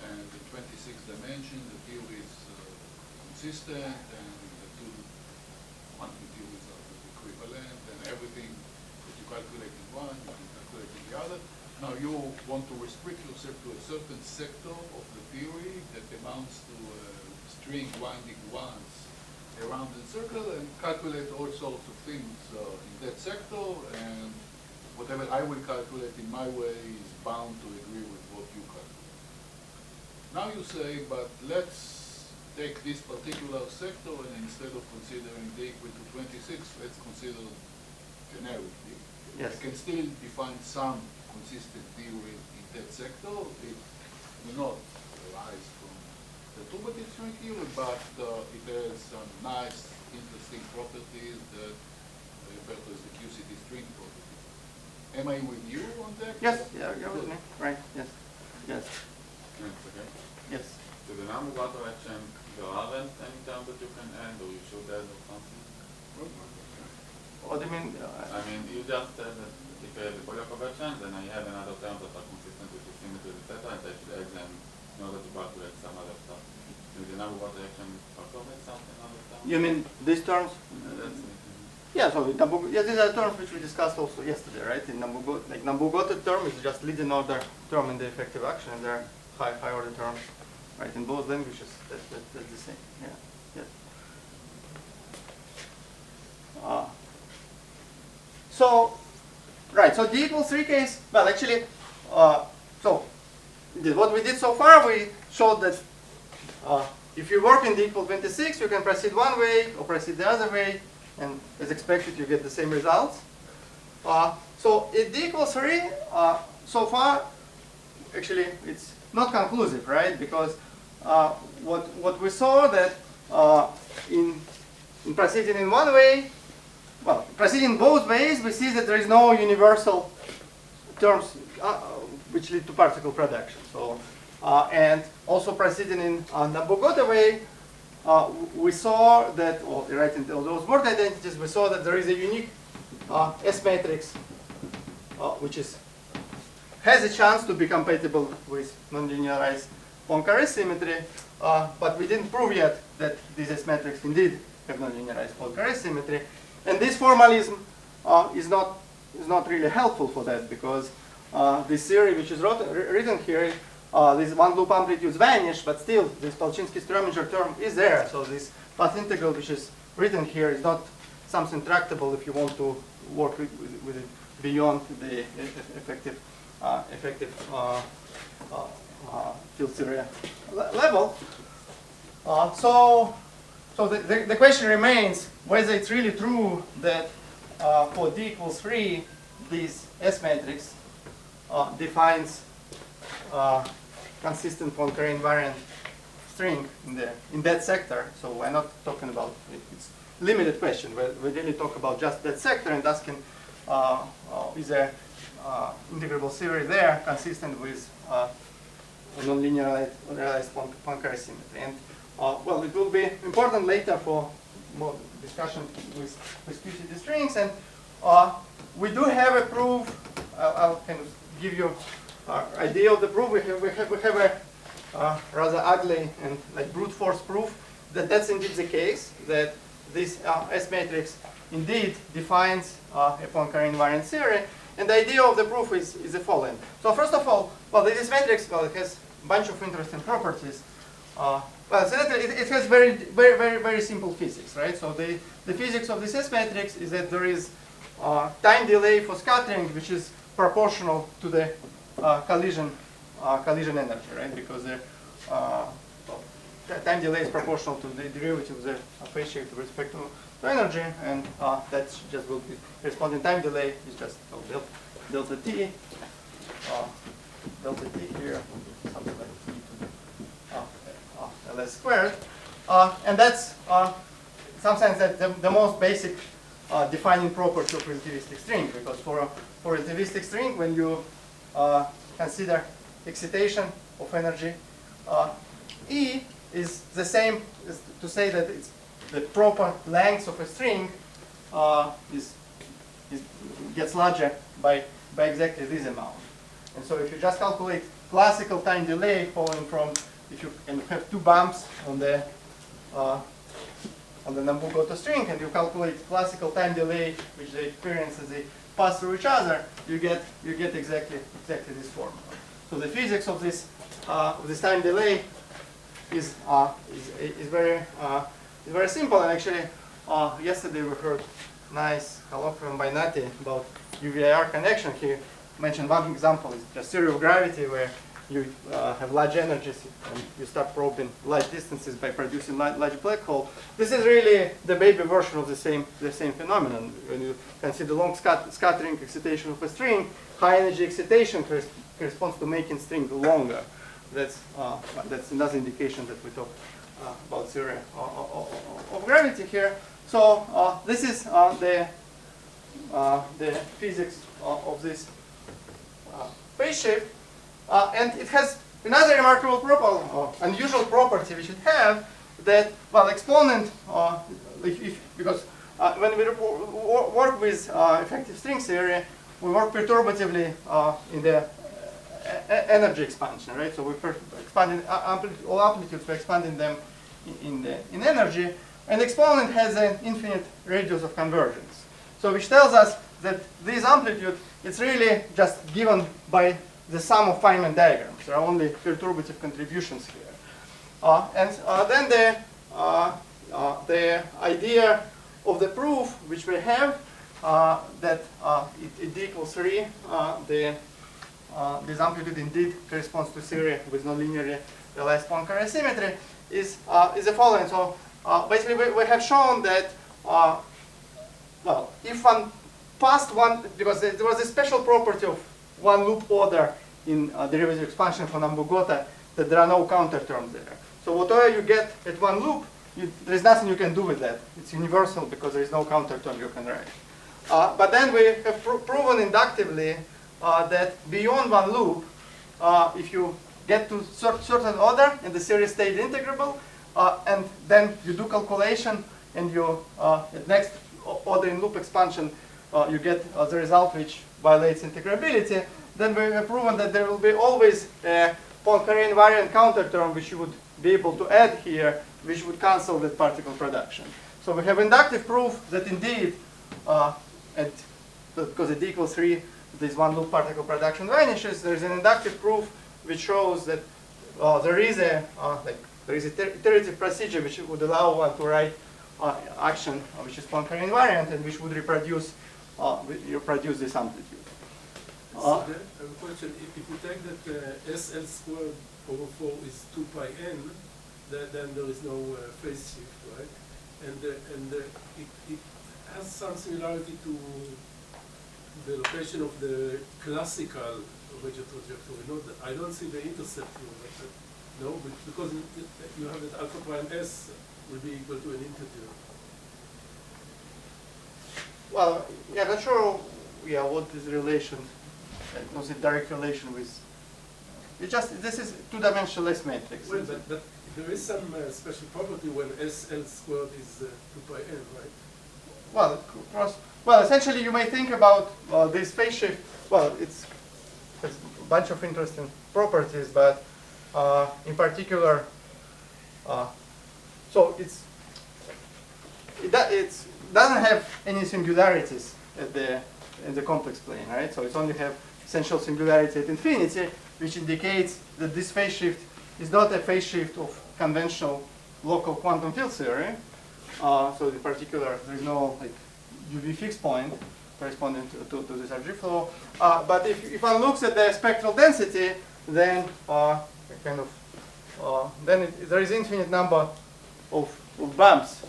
and in 26 dimension the theory is consistent, and the two quantum theories are equivalent, and everything that you calculate in one, you can calculate in the other. Now you want to restrict yourself to a certain sector of the theory that amounts to a string winding once around the circle and calculate all sorts of things in that sector, and whatever I will calculate in my way is bound to agree with what you calculate. Now you say, but let's take this particular sector and instead of considering d equal to 26, let's consider generically. Yes. I can still define some consistent theory in that sector. It will not arise from the perturbative string theory, but it has some nice interesting properties that I refer to as the QCD string properties. Am I with you on that? Yes, yeah, you're with me, right, yes, yes, Yes, okay. yes. To the number one direction, there aren't any terms that you can add, or you should add or something? What do you mean? I mean, you just said that if I have the Fourier conversion, then I have another terms that are consistent with the symmetry, etc., and I should add them in order to calculate some other stuff. With the number one direction, calculate something other terms? You mean these terms? That's it. Yeah, so in yeah, these are terms which we discussed also yesterday, right? In Nambu-Goto term is just leading order term in the effective action, and there are high order terms, right? In both languages, that's the same. Yeah, yes. So, right. So D equals 3 case. Well, actually, so what we did so far, we showed that if you work in D equals 26, you can proceed one way or proceed the other way. And as expected, you get the same results. So at D equals 3, so far, actually, it's not conclusive, right? Because what we saw that in proceeding in one way, well, proceeding both ways, we see that there is no universal terms which lead to particle production. So, and also proceeding in Nambu-Goto way, we saw that, or right in those word identities, we saw that there is a unique S matrix which has a chance to be compatible with non-linearized Poincare symmetry, but we didn't prove yet that this S matrix indeed have non-linearized Poincare symmetry, and this formalism is not really helpful for that, because this theory which is written here. These one loop amplitudes vanish, but still this Polchinski-Strominger term is there. So this path integral which is written here is not something tractable if you want to work with it beyond the effective field theory level. So the question remains whether it's really true that for D equals 3, this S matrix defines consistent Poincare invariant string in that sector. So we're not talking about it's limited question. We really talk about just that sector and asking is there integrable theory there consistent with non-linearized Poincare symmetry. And well, it will be important later for more discussion with QCD strings. And we do have a proof. I'll kind of give you idea of the proof. We have a rather ugly and like brute force proof that that's indeed the case, that this S matrix indeed defines a Poincare invariant theory. And the idea of the proof is the following. So first of all, well, this matrix, well, it has a bunch of interesting properties. Well, so it has very simple physics, right? So the physics of this S matrix is that there is time delay for scattering, which is proportional to the collision energy, right? Because the time delay is proportional to the derivative of the phase shift with respect to energy, and that just will be corresponding time delay is just delta t here, something like e to ls squared, and that's in some sense that the most basic defining property of relativistic string, because for relativistic string, when you consider excitation of energy, E is the same as to say that it's the proper length of a string gets larger by exactly this amount. And so if you just calculate classical time delay following from, if you can have two bumps on the Nambu-Goto string, and you calculate classical time delay which they experience as they pass through each other, you get exactly this formula. So the physics of this time delay is very simple. And actually, yesterday we heard nice colloquium by Nati about UVIR connection. He mentioned one example is just theory of gravity, where you have large energies and you start probing large distances by producing large black hole. This is really the baby version of the same phenomenon. When you consider long scattering excitation of a string, high energy excitation corresponds to making string longer. That's another indication that we talk about theory of gravity here. So this is the physics of this phase shift, and it has another remarkable unusual property which it have, that, well, exponent, because when we work with effective string theory, we work perturbatively in the energy expansion, right? So we're expanding all amplitudes, we're expanding them in energy, and exponent has an infinite radius of convergence. So which tells us that this amplitude is really just given by the sum of Feynman diagrams. There are only perturbative contributions here. Then the idea of the proof which we have that it equals 3, this amplitude indeed corresponds to theory with nonlinearly realized Poincare symmetry is the following. So basically we have shown that well, if one passed one, because there was a special property of one loop order in derivative expansion for Nambu-Goto, that there are no counter terms there. So whatever you get at one loop, there is nothing you can do with that. It's universal because there is no counter term you can write. But then we have proven inductively that beyond one loop, if you get to certain order and the series stayed integrable, and then you do calculation and you at next order in loop expansion you get the result which violates integrability, then we have proven that there will be always a Poincare invariant counter term which you would be able to add here, which would cancel that particle production. So we have inductive proof that indeed, because it equals 3, this one loop particle production vanishes. There is an inductive proof which shows that there is a iterative procedure which would allow one to write action which is Poincare invariant and which would reproduce this amplitude. So I have a question. If you take that SL squared over 4 is 2 pi n, then there is no phase shift, right? And it has some similarity to the location of the classical rigid trajectory. I don't see the intercept here, no, because you have that alpha prime s will be equal to an integer. Well, yeah, not sure. Yeah, what is the relation? Was it direct relation with? This is two-dimensional S matrix. Well, but there is some special property when SL squared is 2 pi n, right? Well, essentially, you may think about this phase shift. Well, it has a bunch of interesting properties, but in particular, so it doesn't have any singularities in the complex plane, right? So it only have essential singularity at infinity, which indicates that this phase shift is not a phase shift of conventional local quantum field theory. So in particular, there is no UV fixed point corresponding to this RG flow. But if one looks at the spectral density, then there is infinite number of bumps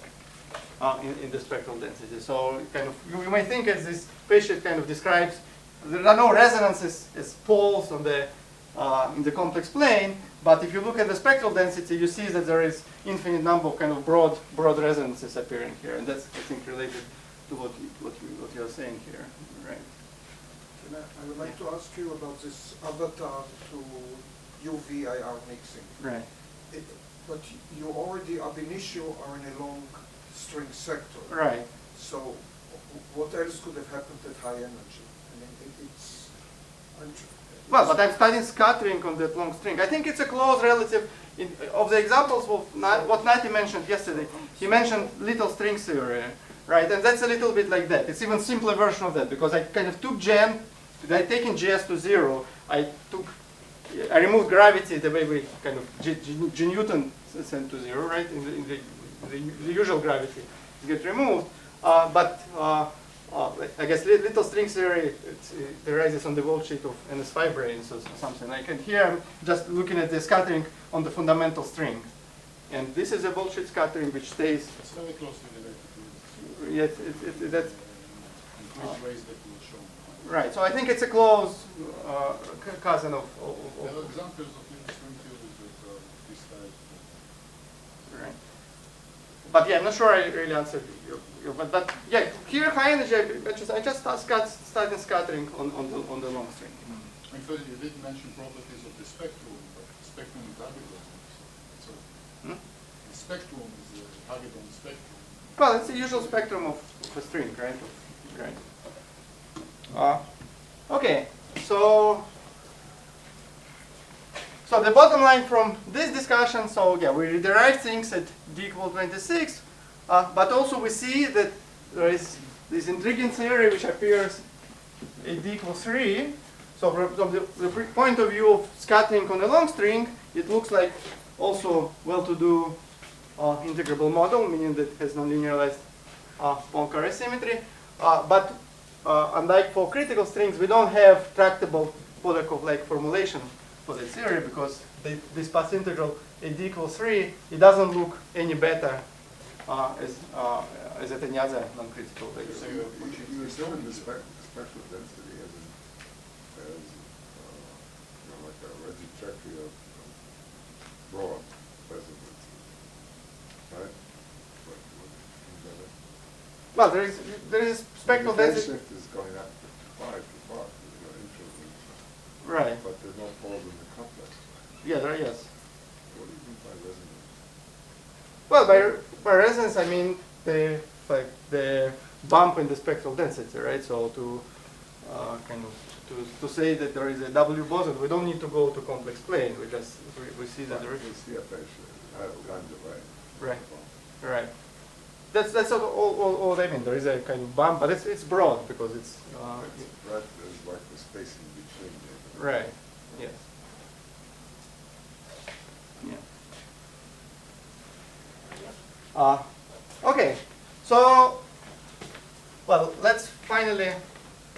in the spectral density. So you may think as this phase shift kind of describes, there are no resonances as poles on in the complex plane, but if you look at the spectral density, you see that there is infinite number of kind of broad resonances appearing here, and that's, I think, related to what you are saying here, right? I would like to ask you about this avatar to UV-IR mixing. Right. But you already ab initio are in a long string sector. Right. So what else could have happened at high energy? I mean, Well, but I'm studying scattering on that long string. I think it's a close relative of the examples of what Nati mentioned yesterday. He mentioned little string theory, right? And that's a little bit like that. It's even simpler version of that because I kind of took Gen, I taken GS to 0. I removed gravity the way we kind of G Newton sent to 0, right? In the usual gravity gets removed, but. I guess little string theory it arises on the world sheet of NS5 brains or something like. And here I'm just looking at the scattering on the fundamental string, and this is a world sheet scattering which stays. It's very closely related to Yes, that's ways that will show. right. So I think it's a close cousin of There are examples of string theories that are this type. right. but yeah, I'm not sure I really answered your but yeah, here high energy, I just started scattering on the long string. In fact, you didn't mention properties of the spectrum, but the spectrum is target. So the spectrum is a target on spectrum. Well, it's the usual spectrum of a string, right? Right. Okay, so the bottom line from this discussion, so yeah, we derive things at d equal 26, but also we see that there is this intriguing theory which appears at d equals 3. So from the point of view of scattering on a long string, it looks like also well-to-do integrable model, meaning that it has nonlinearized Poincare symmetry. But unlike for critical strings, we don't have tractable Polyakov-like formulation for the theory, because this path integral at d equals 3, it doesn't look any better as at any other non-critical value. So you assume the spectral density as like a trajectory of broad resonance, right? Well, there is spectral the phase density. shift is going up far, infinitely. Right. But there's no pole in the complex. Yeah, there is. What do you mean by resonance? Well, by resonance, I mean the bump in the spectral density, right? So to to say that there is a W boson, we don't need to go to complex plane. We just we see that there is. It's the right. Right. Right. That's all I mean. There is a kind of bump, but it's broad because it's. Right, there's like the space in between there. Right. Yes. Yeah. Okay. So, well, let's finally.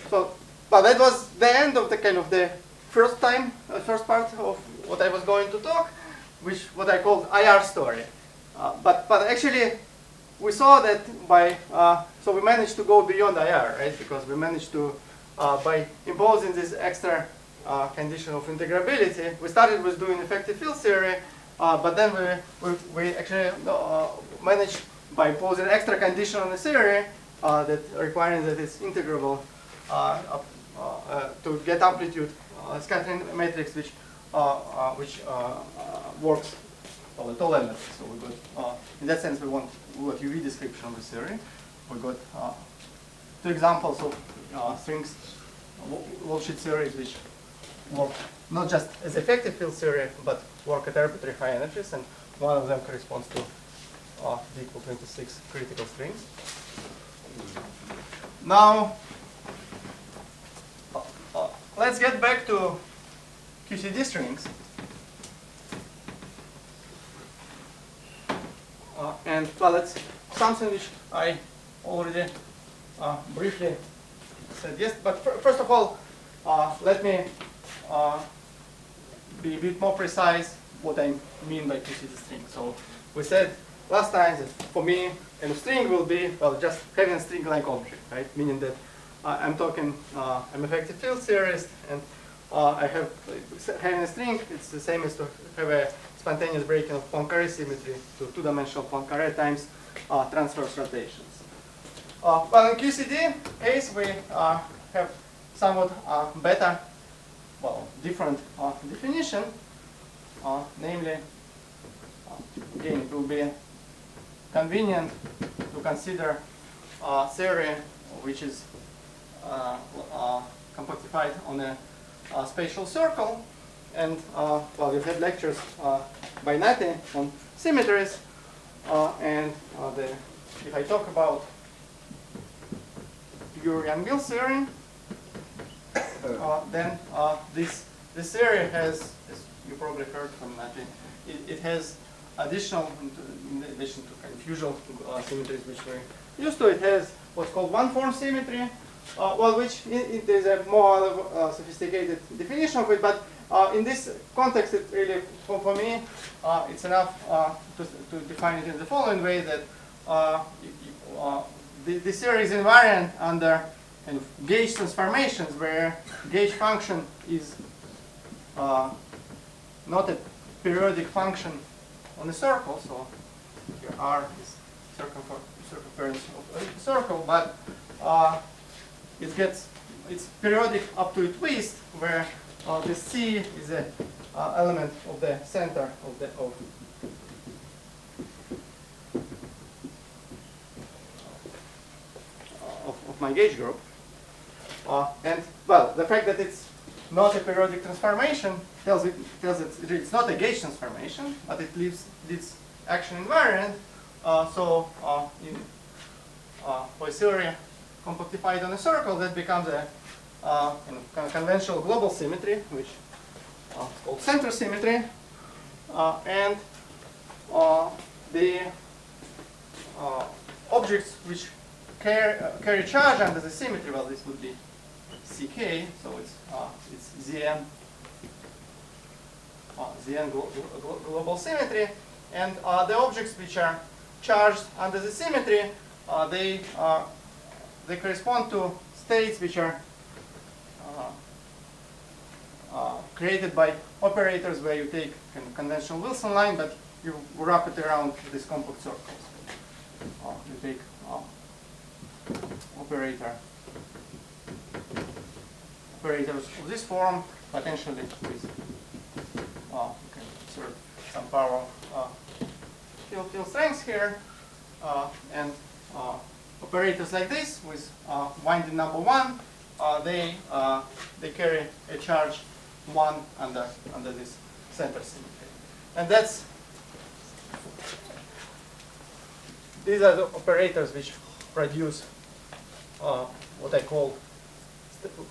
So, well, that was the end of the kind of the first part of what I was going to talk, which what I called IR story. But actually, we saw that so we managed to go beyond IR, right? Because we managed to, by imposing this extra condition of integrability, we started with doing effective field theory, but then we actually managed by imposing extra condition on the theory that requiring that it's integrable to get amplitude scattering matrix which works well at all elements. So we got in that sense we got UV description of the theory. We got 2 examples of strings worldsheet theories which work not just as effective field theory but work at arbitrary high energies, and one of them corresponds to d equal 26 critical strings. Now let's get back to QCD strings. And well, it's something which I already briefly said yes. But first of all, let me be a bit more precise what I mean by QCD string. So we said last time that for me, a string will be, well, just having a string-like object, right? Meaning that I'm talking, I'm effective field theorist, and I have having a string. It's the same as to have a spontaneous breaking of Poincare symmetry to 2-dimensional Poincare times transverse rotations. Well, in QCD case, we have somewhat better, well, different definition. Namely, again, it will be convenient to consider theory which is compactified on a spatial circle. And well, you had lectures by Nati on symmetries, and if I talk about pure Young-Mills theory, then this theory has, as you probably heard from Nati, it has additional, in addition to kind of usual symmetries which we're used to, it has what's called one-form symmetry, well, which there's a more sophisticated definition of it, but in this context, it really, for me, it's enough to define it in the following way, that the theory is invariant under kind of gauge transformations, where gauge function is not a periodic function on a circle. So here R is circumference of a circle, but it's periodic up to a twist where the C is an element of the center of my gauge group. And well, the fact that it's not a periodic transformation tells it it's not a gauge transformation, but it leaves action invariant. So in Poiseuille compactified on a circle, that becomes a conventional global symmetry, which is called center symmetry, and the objects which carry charge under the symmetry. Well, this would be CK, so it's Zn global symmetry, and the objects which are charged under the symmetry, they correspond to states which are created by operators where you take conventional Wilson line, but you wrap it around these compact circles. You take operators of this form, potentially with you can insert some power field strengths here, and operators like this with winding number 1, they carry a charge 1 under this center symmetry, and these are the operators which produce what I call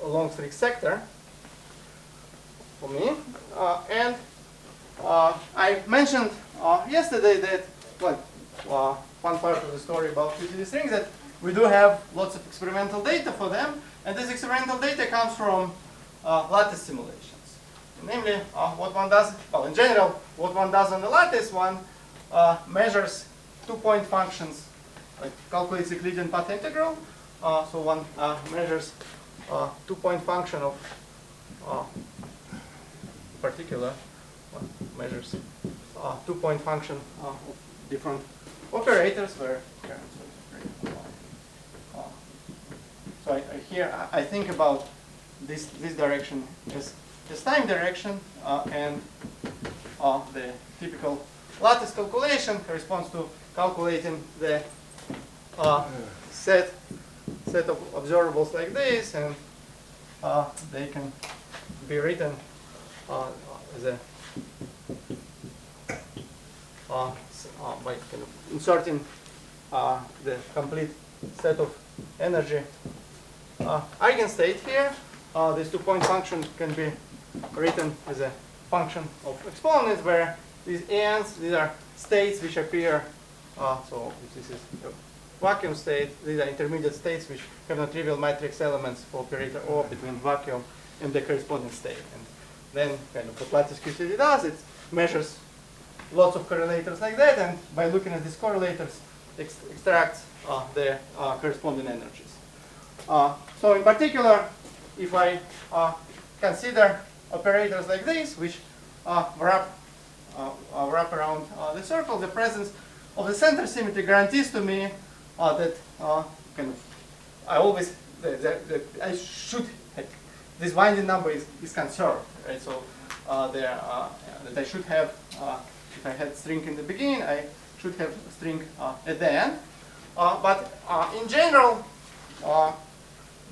a long streak sector for me, and I mentioned yesterday that one part of the story about QCD strings, that we do have lots of experimental data for them, and this experimental data comes from lattice simulations. Namely, what one does, well, in general, what one does on the lattice, one measures 2-point functions, like calculates Euclidean path integral. So one measures 2-point function of particular, one measures 2-point function of different operators where so here I think about this direction as time direction, and the typical lattice calculation corresponds to calculating the set of observables like this, and they can be written as a by kind of inserting the complete set of energy eigenstate here. This 2-point function can be written as a function of exponents, where these ends, these are states which appear, so if this is a vacuum state, these are intermediate states which have non-trivial matrix elements for operator O between vacuum and the corresponding state. And then kind of what lattice QCD does, it measures lots of correlators like that, and by looking at these correlators, extracts the corresponding energies. So in particular, if I consider operators like this, which wrap around the circle, the presence of the center symmetry guarantees to me that kind of I always I should this winding number is conserved, right? So that I should have, if I had string in the beginning, I should have string at the end. But in general,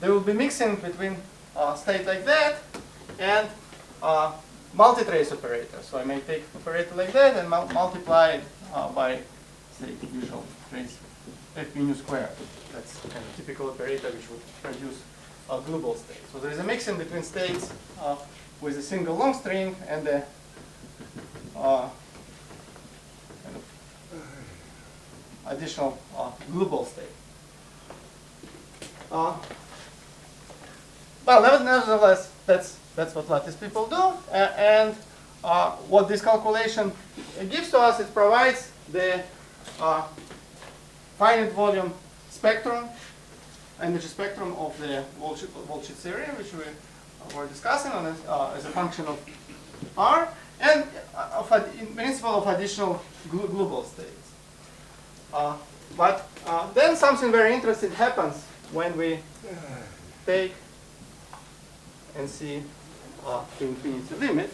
there will be mixing between state like that and multi-trace operator. So I may take operator like that and multiply it by, say, usual trace f mu squared. That's kind of typical operator which would produce a global state. So there is a mixing between states with a single long string and the kind of additional global state. Well, nevertheless, that's what lattice people do, and what this calculation gives to us, it provides the finite volume spectrum, energy spectrum of the Wolchitz theory, which we were discussing on as a function of R, and in principle of additional global states. But then something very interesting happens when we take NC to infinity limit.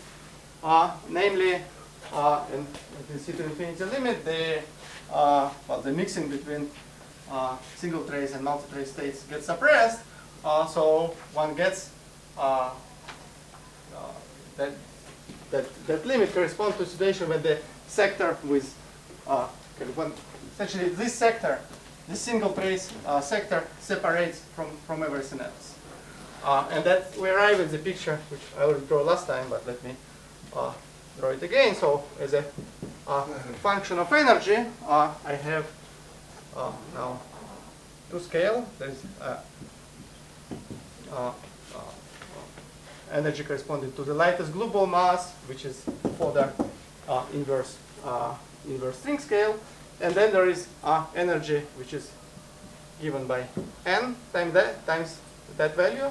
Namely, and NC to infinity limit, the mixing between single trace and multi-trace states gets suppressed. So one gets that limit corresponds to a situation when the sector with essentially this sector, this single trace sector separates from everything else. And that we arrive at the picture which I already drew last time, but let me draw it again. So as a function of energy, I have now two scale. There's energy corresponding to the lightest global mass, which is for the inverse string scale, and then there is energy which is given by n times that value,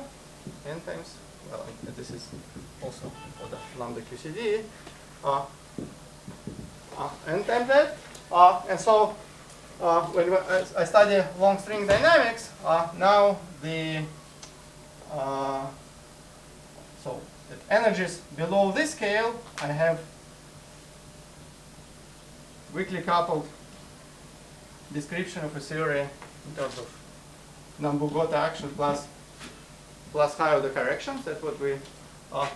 n times, well, this is also for the lambda QCD, n times that, and so when I study long string dynamics, now the so at energies below this scale, I have weakly coupled description of a theory in terms of non-Bogota action plus high order corrections. That's what we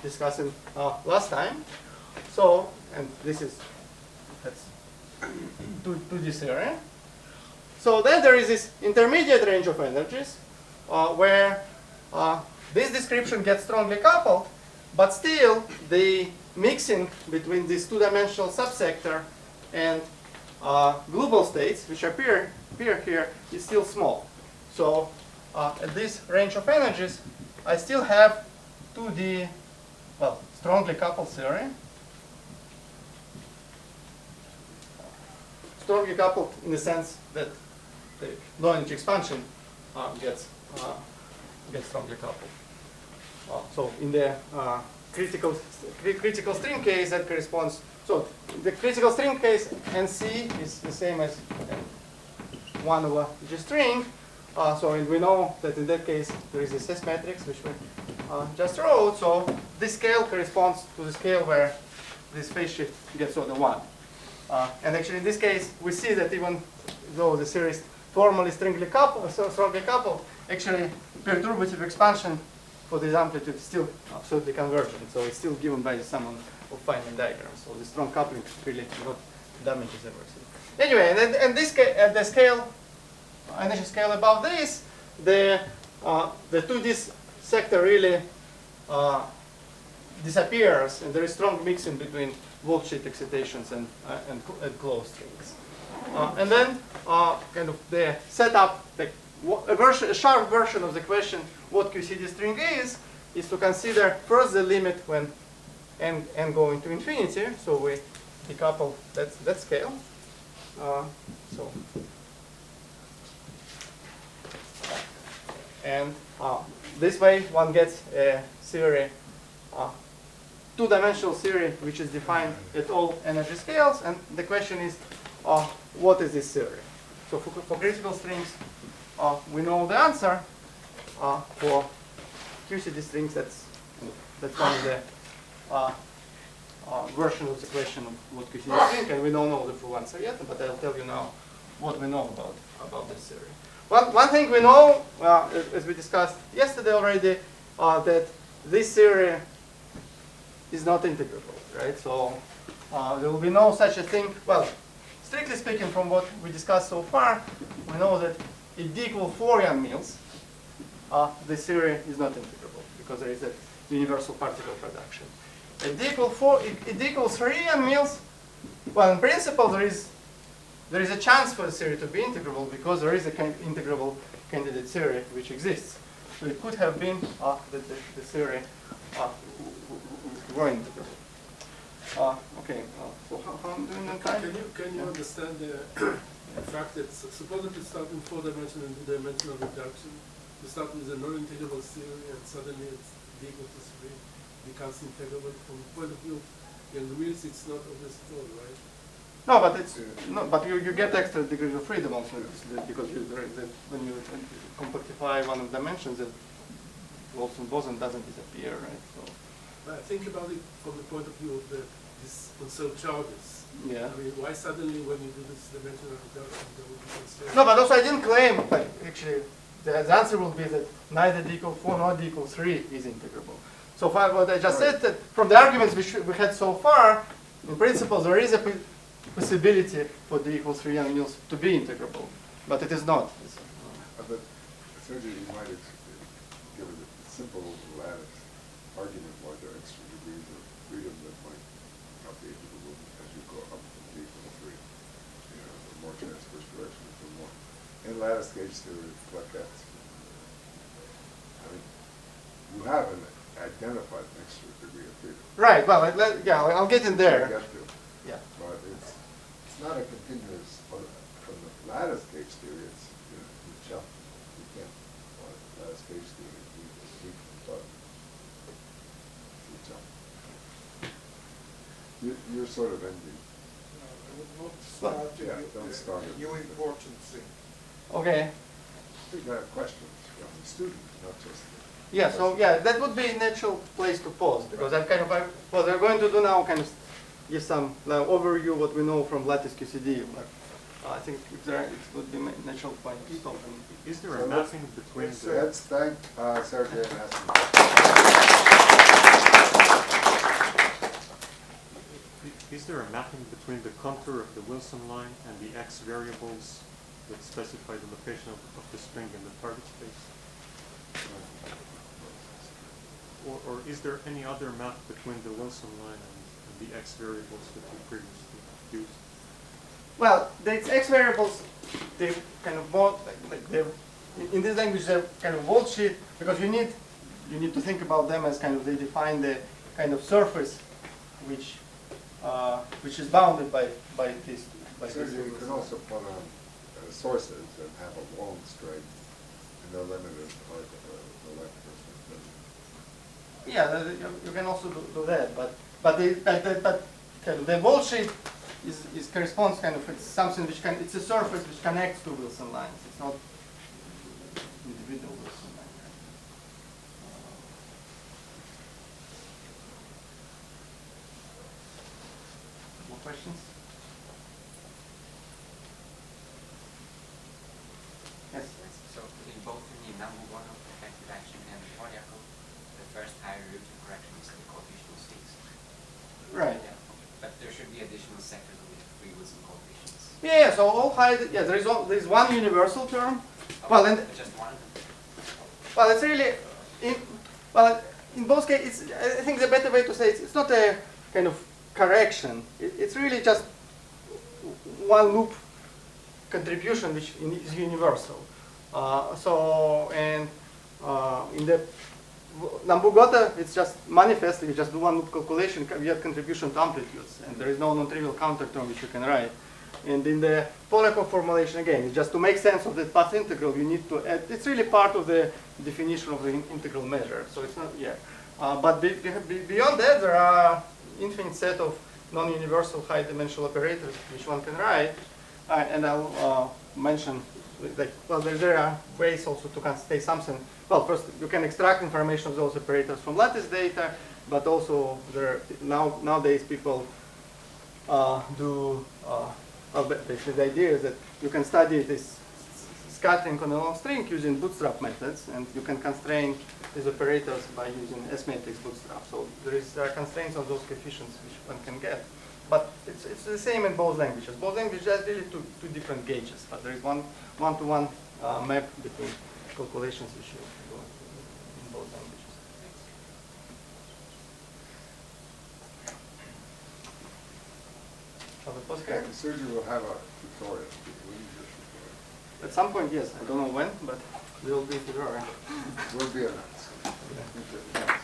discussed last time. So, and that's 2D theory. So then there is this intermediate range of energies where this description gets strongly coupled, but still the mixing between this two-dimensional subsector and global states, which appear here, is still small. So at this range of energies, I still have 2D, well, strongly coupled theory. Strongly coupled in the sense that the low-energy expansion gets strongly coupled. So in the critical string case, that corresponds. So the critical string case, NC is the same as 1 over G string. So we know that in that case there is this S matrix which we just wrote. So this scale corresponds to the scale where this phase shift gets order 1. And actually in this case we see that even though the series formally strongly coupled, actually perturbative expansion for this amplitude is still absolutely convergent. So it's still given by the sum of Feynman diagrams. So the strong coupling really not damages everything. Anyway, and this at the scale, energy scale above this, the 2D sector really disappears, and there is strong mixing between voltsheet excitations and closed strings. And then kind of the setup, a sharp version of the question what QCD string is to consider first the limit when n going to infinity. So we decouple that scale. And this way one gets a theory, two-dimensional theory, which is defined at all energy scales. And the question is, what is this theory? So for critical strings, we know the answer. For QCD strings, that's one of the version of the question of what QCD string, and we don't know the full answer yet. But I'll tell you now what we know about this theory. One thing we know, as we discussed yesterday already, that this theory is not integrable, right? So there will be no such a thing. Well, strictly speaking, from what we discussed so far, we know that at d equals 4 Young Mills, this theory is not integrable because there is a universal particle production. At d equals 3 Young Mills, well, in principle, there is a chance for the theory to be integrable because there is a integrable candidate theory which exists. So it could have been that the theory were integrable. Okay, so how I'm doing on time? Can you understand the fact that suppose that you start in 4-dimensional and 2-dimensional reduction, you start with a non-integrable theory and suddenly it's d equal to 3 becomes integrable from the point of view of Young Mills, it's not obvious at all, right? No, but it's no, but you get extra degrees of freedom also because when you compactify one of the dimensions, the Wilson boson doesn't disappear, right? So But think about it from the point of view of these conserved charges. yeah. I mean, why suddenly when you do this dimensional reduction, there will be conserved? No, but also I didn't claim, like, actually, the answer will be that neither d equals 4 nor d equals 3 is integrable. So far, what I just said, that from the arguments we had so far, in principle, there is a possibility for d equals 3 units to be integrable, but it is not. But Sergei, you might give a simple lattice argument why there are extra degrees of freedom that might not be able to move as you go up from d equals 3. You know, the more transverse direction, the more. In lattice gauge theory, what that's. I mean, you haven't identified an extra degree of freedom. Right, well, yeah, I'll get in there. Get to. Yeah. But it's not a continuous, from the lattice gauge theory, it's, you jump. You can't, lattice gauge theory, you but you jump. You're sort of ending. No, I would not start Yeah, don't start it. new important thing. Okay. I think I have questions from the students, not just. Yeah, so yeah, that would be a natural place to pause because I'm kind of, what we're going to do now, kind of give some overview what we know from lattice QCD. But I think if there, it would be a natural point to stop. Is there a mapping between the... Let's thank Sergei and ask him. Is there a mapping between the contour of the Wilson line and the x variables that specify the location of the string in the target space? Or is there any other map between the Wilson line and the x variables that you previously used? Well, the x variables, they kind of both, like they're, in this language they're kind of bullshit because you need to think about them as kind of, they define the kind of surface which is bounded by this. Sergei, you can also put on sources and have a long string and they're limited by the length. Yeah, you can also do that, but kind of the bullshit is corresponds kind of, it's something which can, it's a surface which connects to Wilson lines. It's not individual Wilson lines. More questions? Yes. So in both in the number one of effective action and the Polyakov, the first higher root of correction is the coefficient 6. Right. Yeah. But there should be additional sectors with free Wilson coefficients. Yeah, so all high, yeah, there is one universal term. Well, and Just one of them. well, it's really, in both cases, I think the better way to say it's not a kind of correction. It's really just one loop contribution which is universal. In the Nambugota, it's just manifestly, you just do one loop calculation, you have contribution to amplitudes, and there is no non-trivial counter term which you can write. And in the Polyakov formulation, again, it's just to make sense of the path integral, you need to add, it's really part of the definition of the integral measure, so it's not, yeah. But beyond that, there are infinite set of non-universal high-dimensional operators which one can write, and I'll mention, like, well, there are ways also to constay something. Well, first, you can extract information of those operators from lattice data, but also there nowadays people basically the idea is that you can study this scattering on a long string using bootstrap methods, and you can constrain these operators by using S-matrix bootstrap. So there are constraints on those coefficients which one can get. But it's the same in both languages. Both languages are really two different gauges, but there is one-to-one map between calculations which you do in both languages. Okay, Sergei will have a tutorial. When is your tutorial? At some point, yes. I don't know when, but there will be a tutorial. Will be announced. Yeah.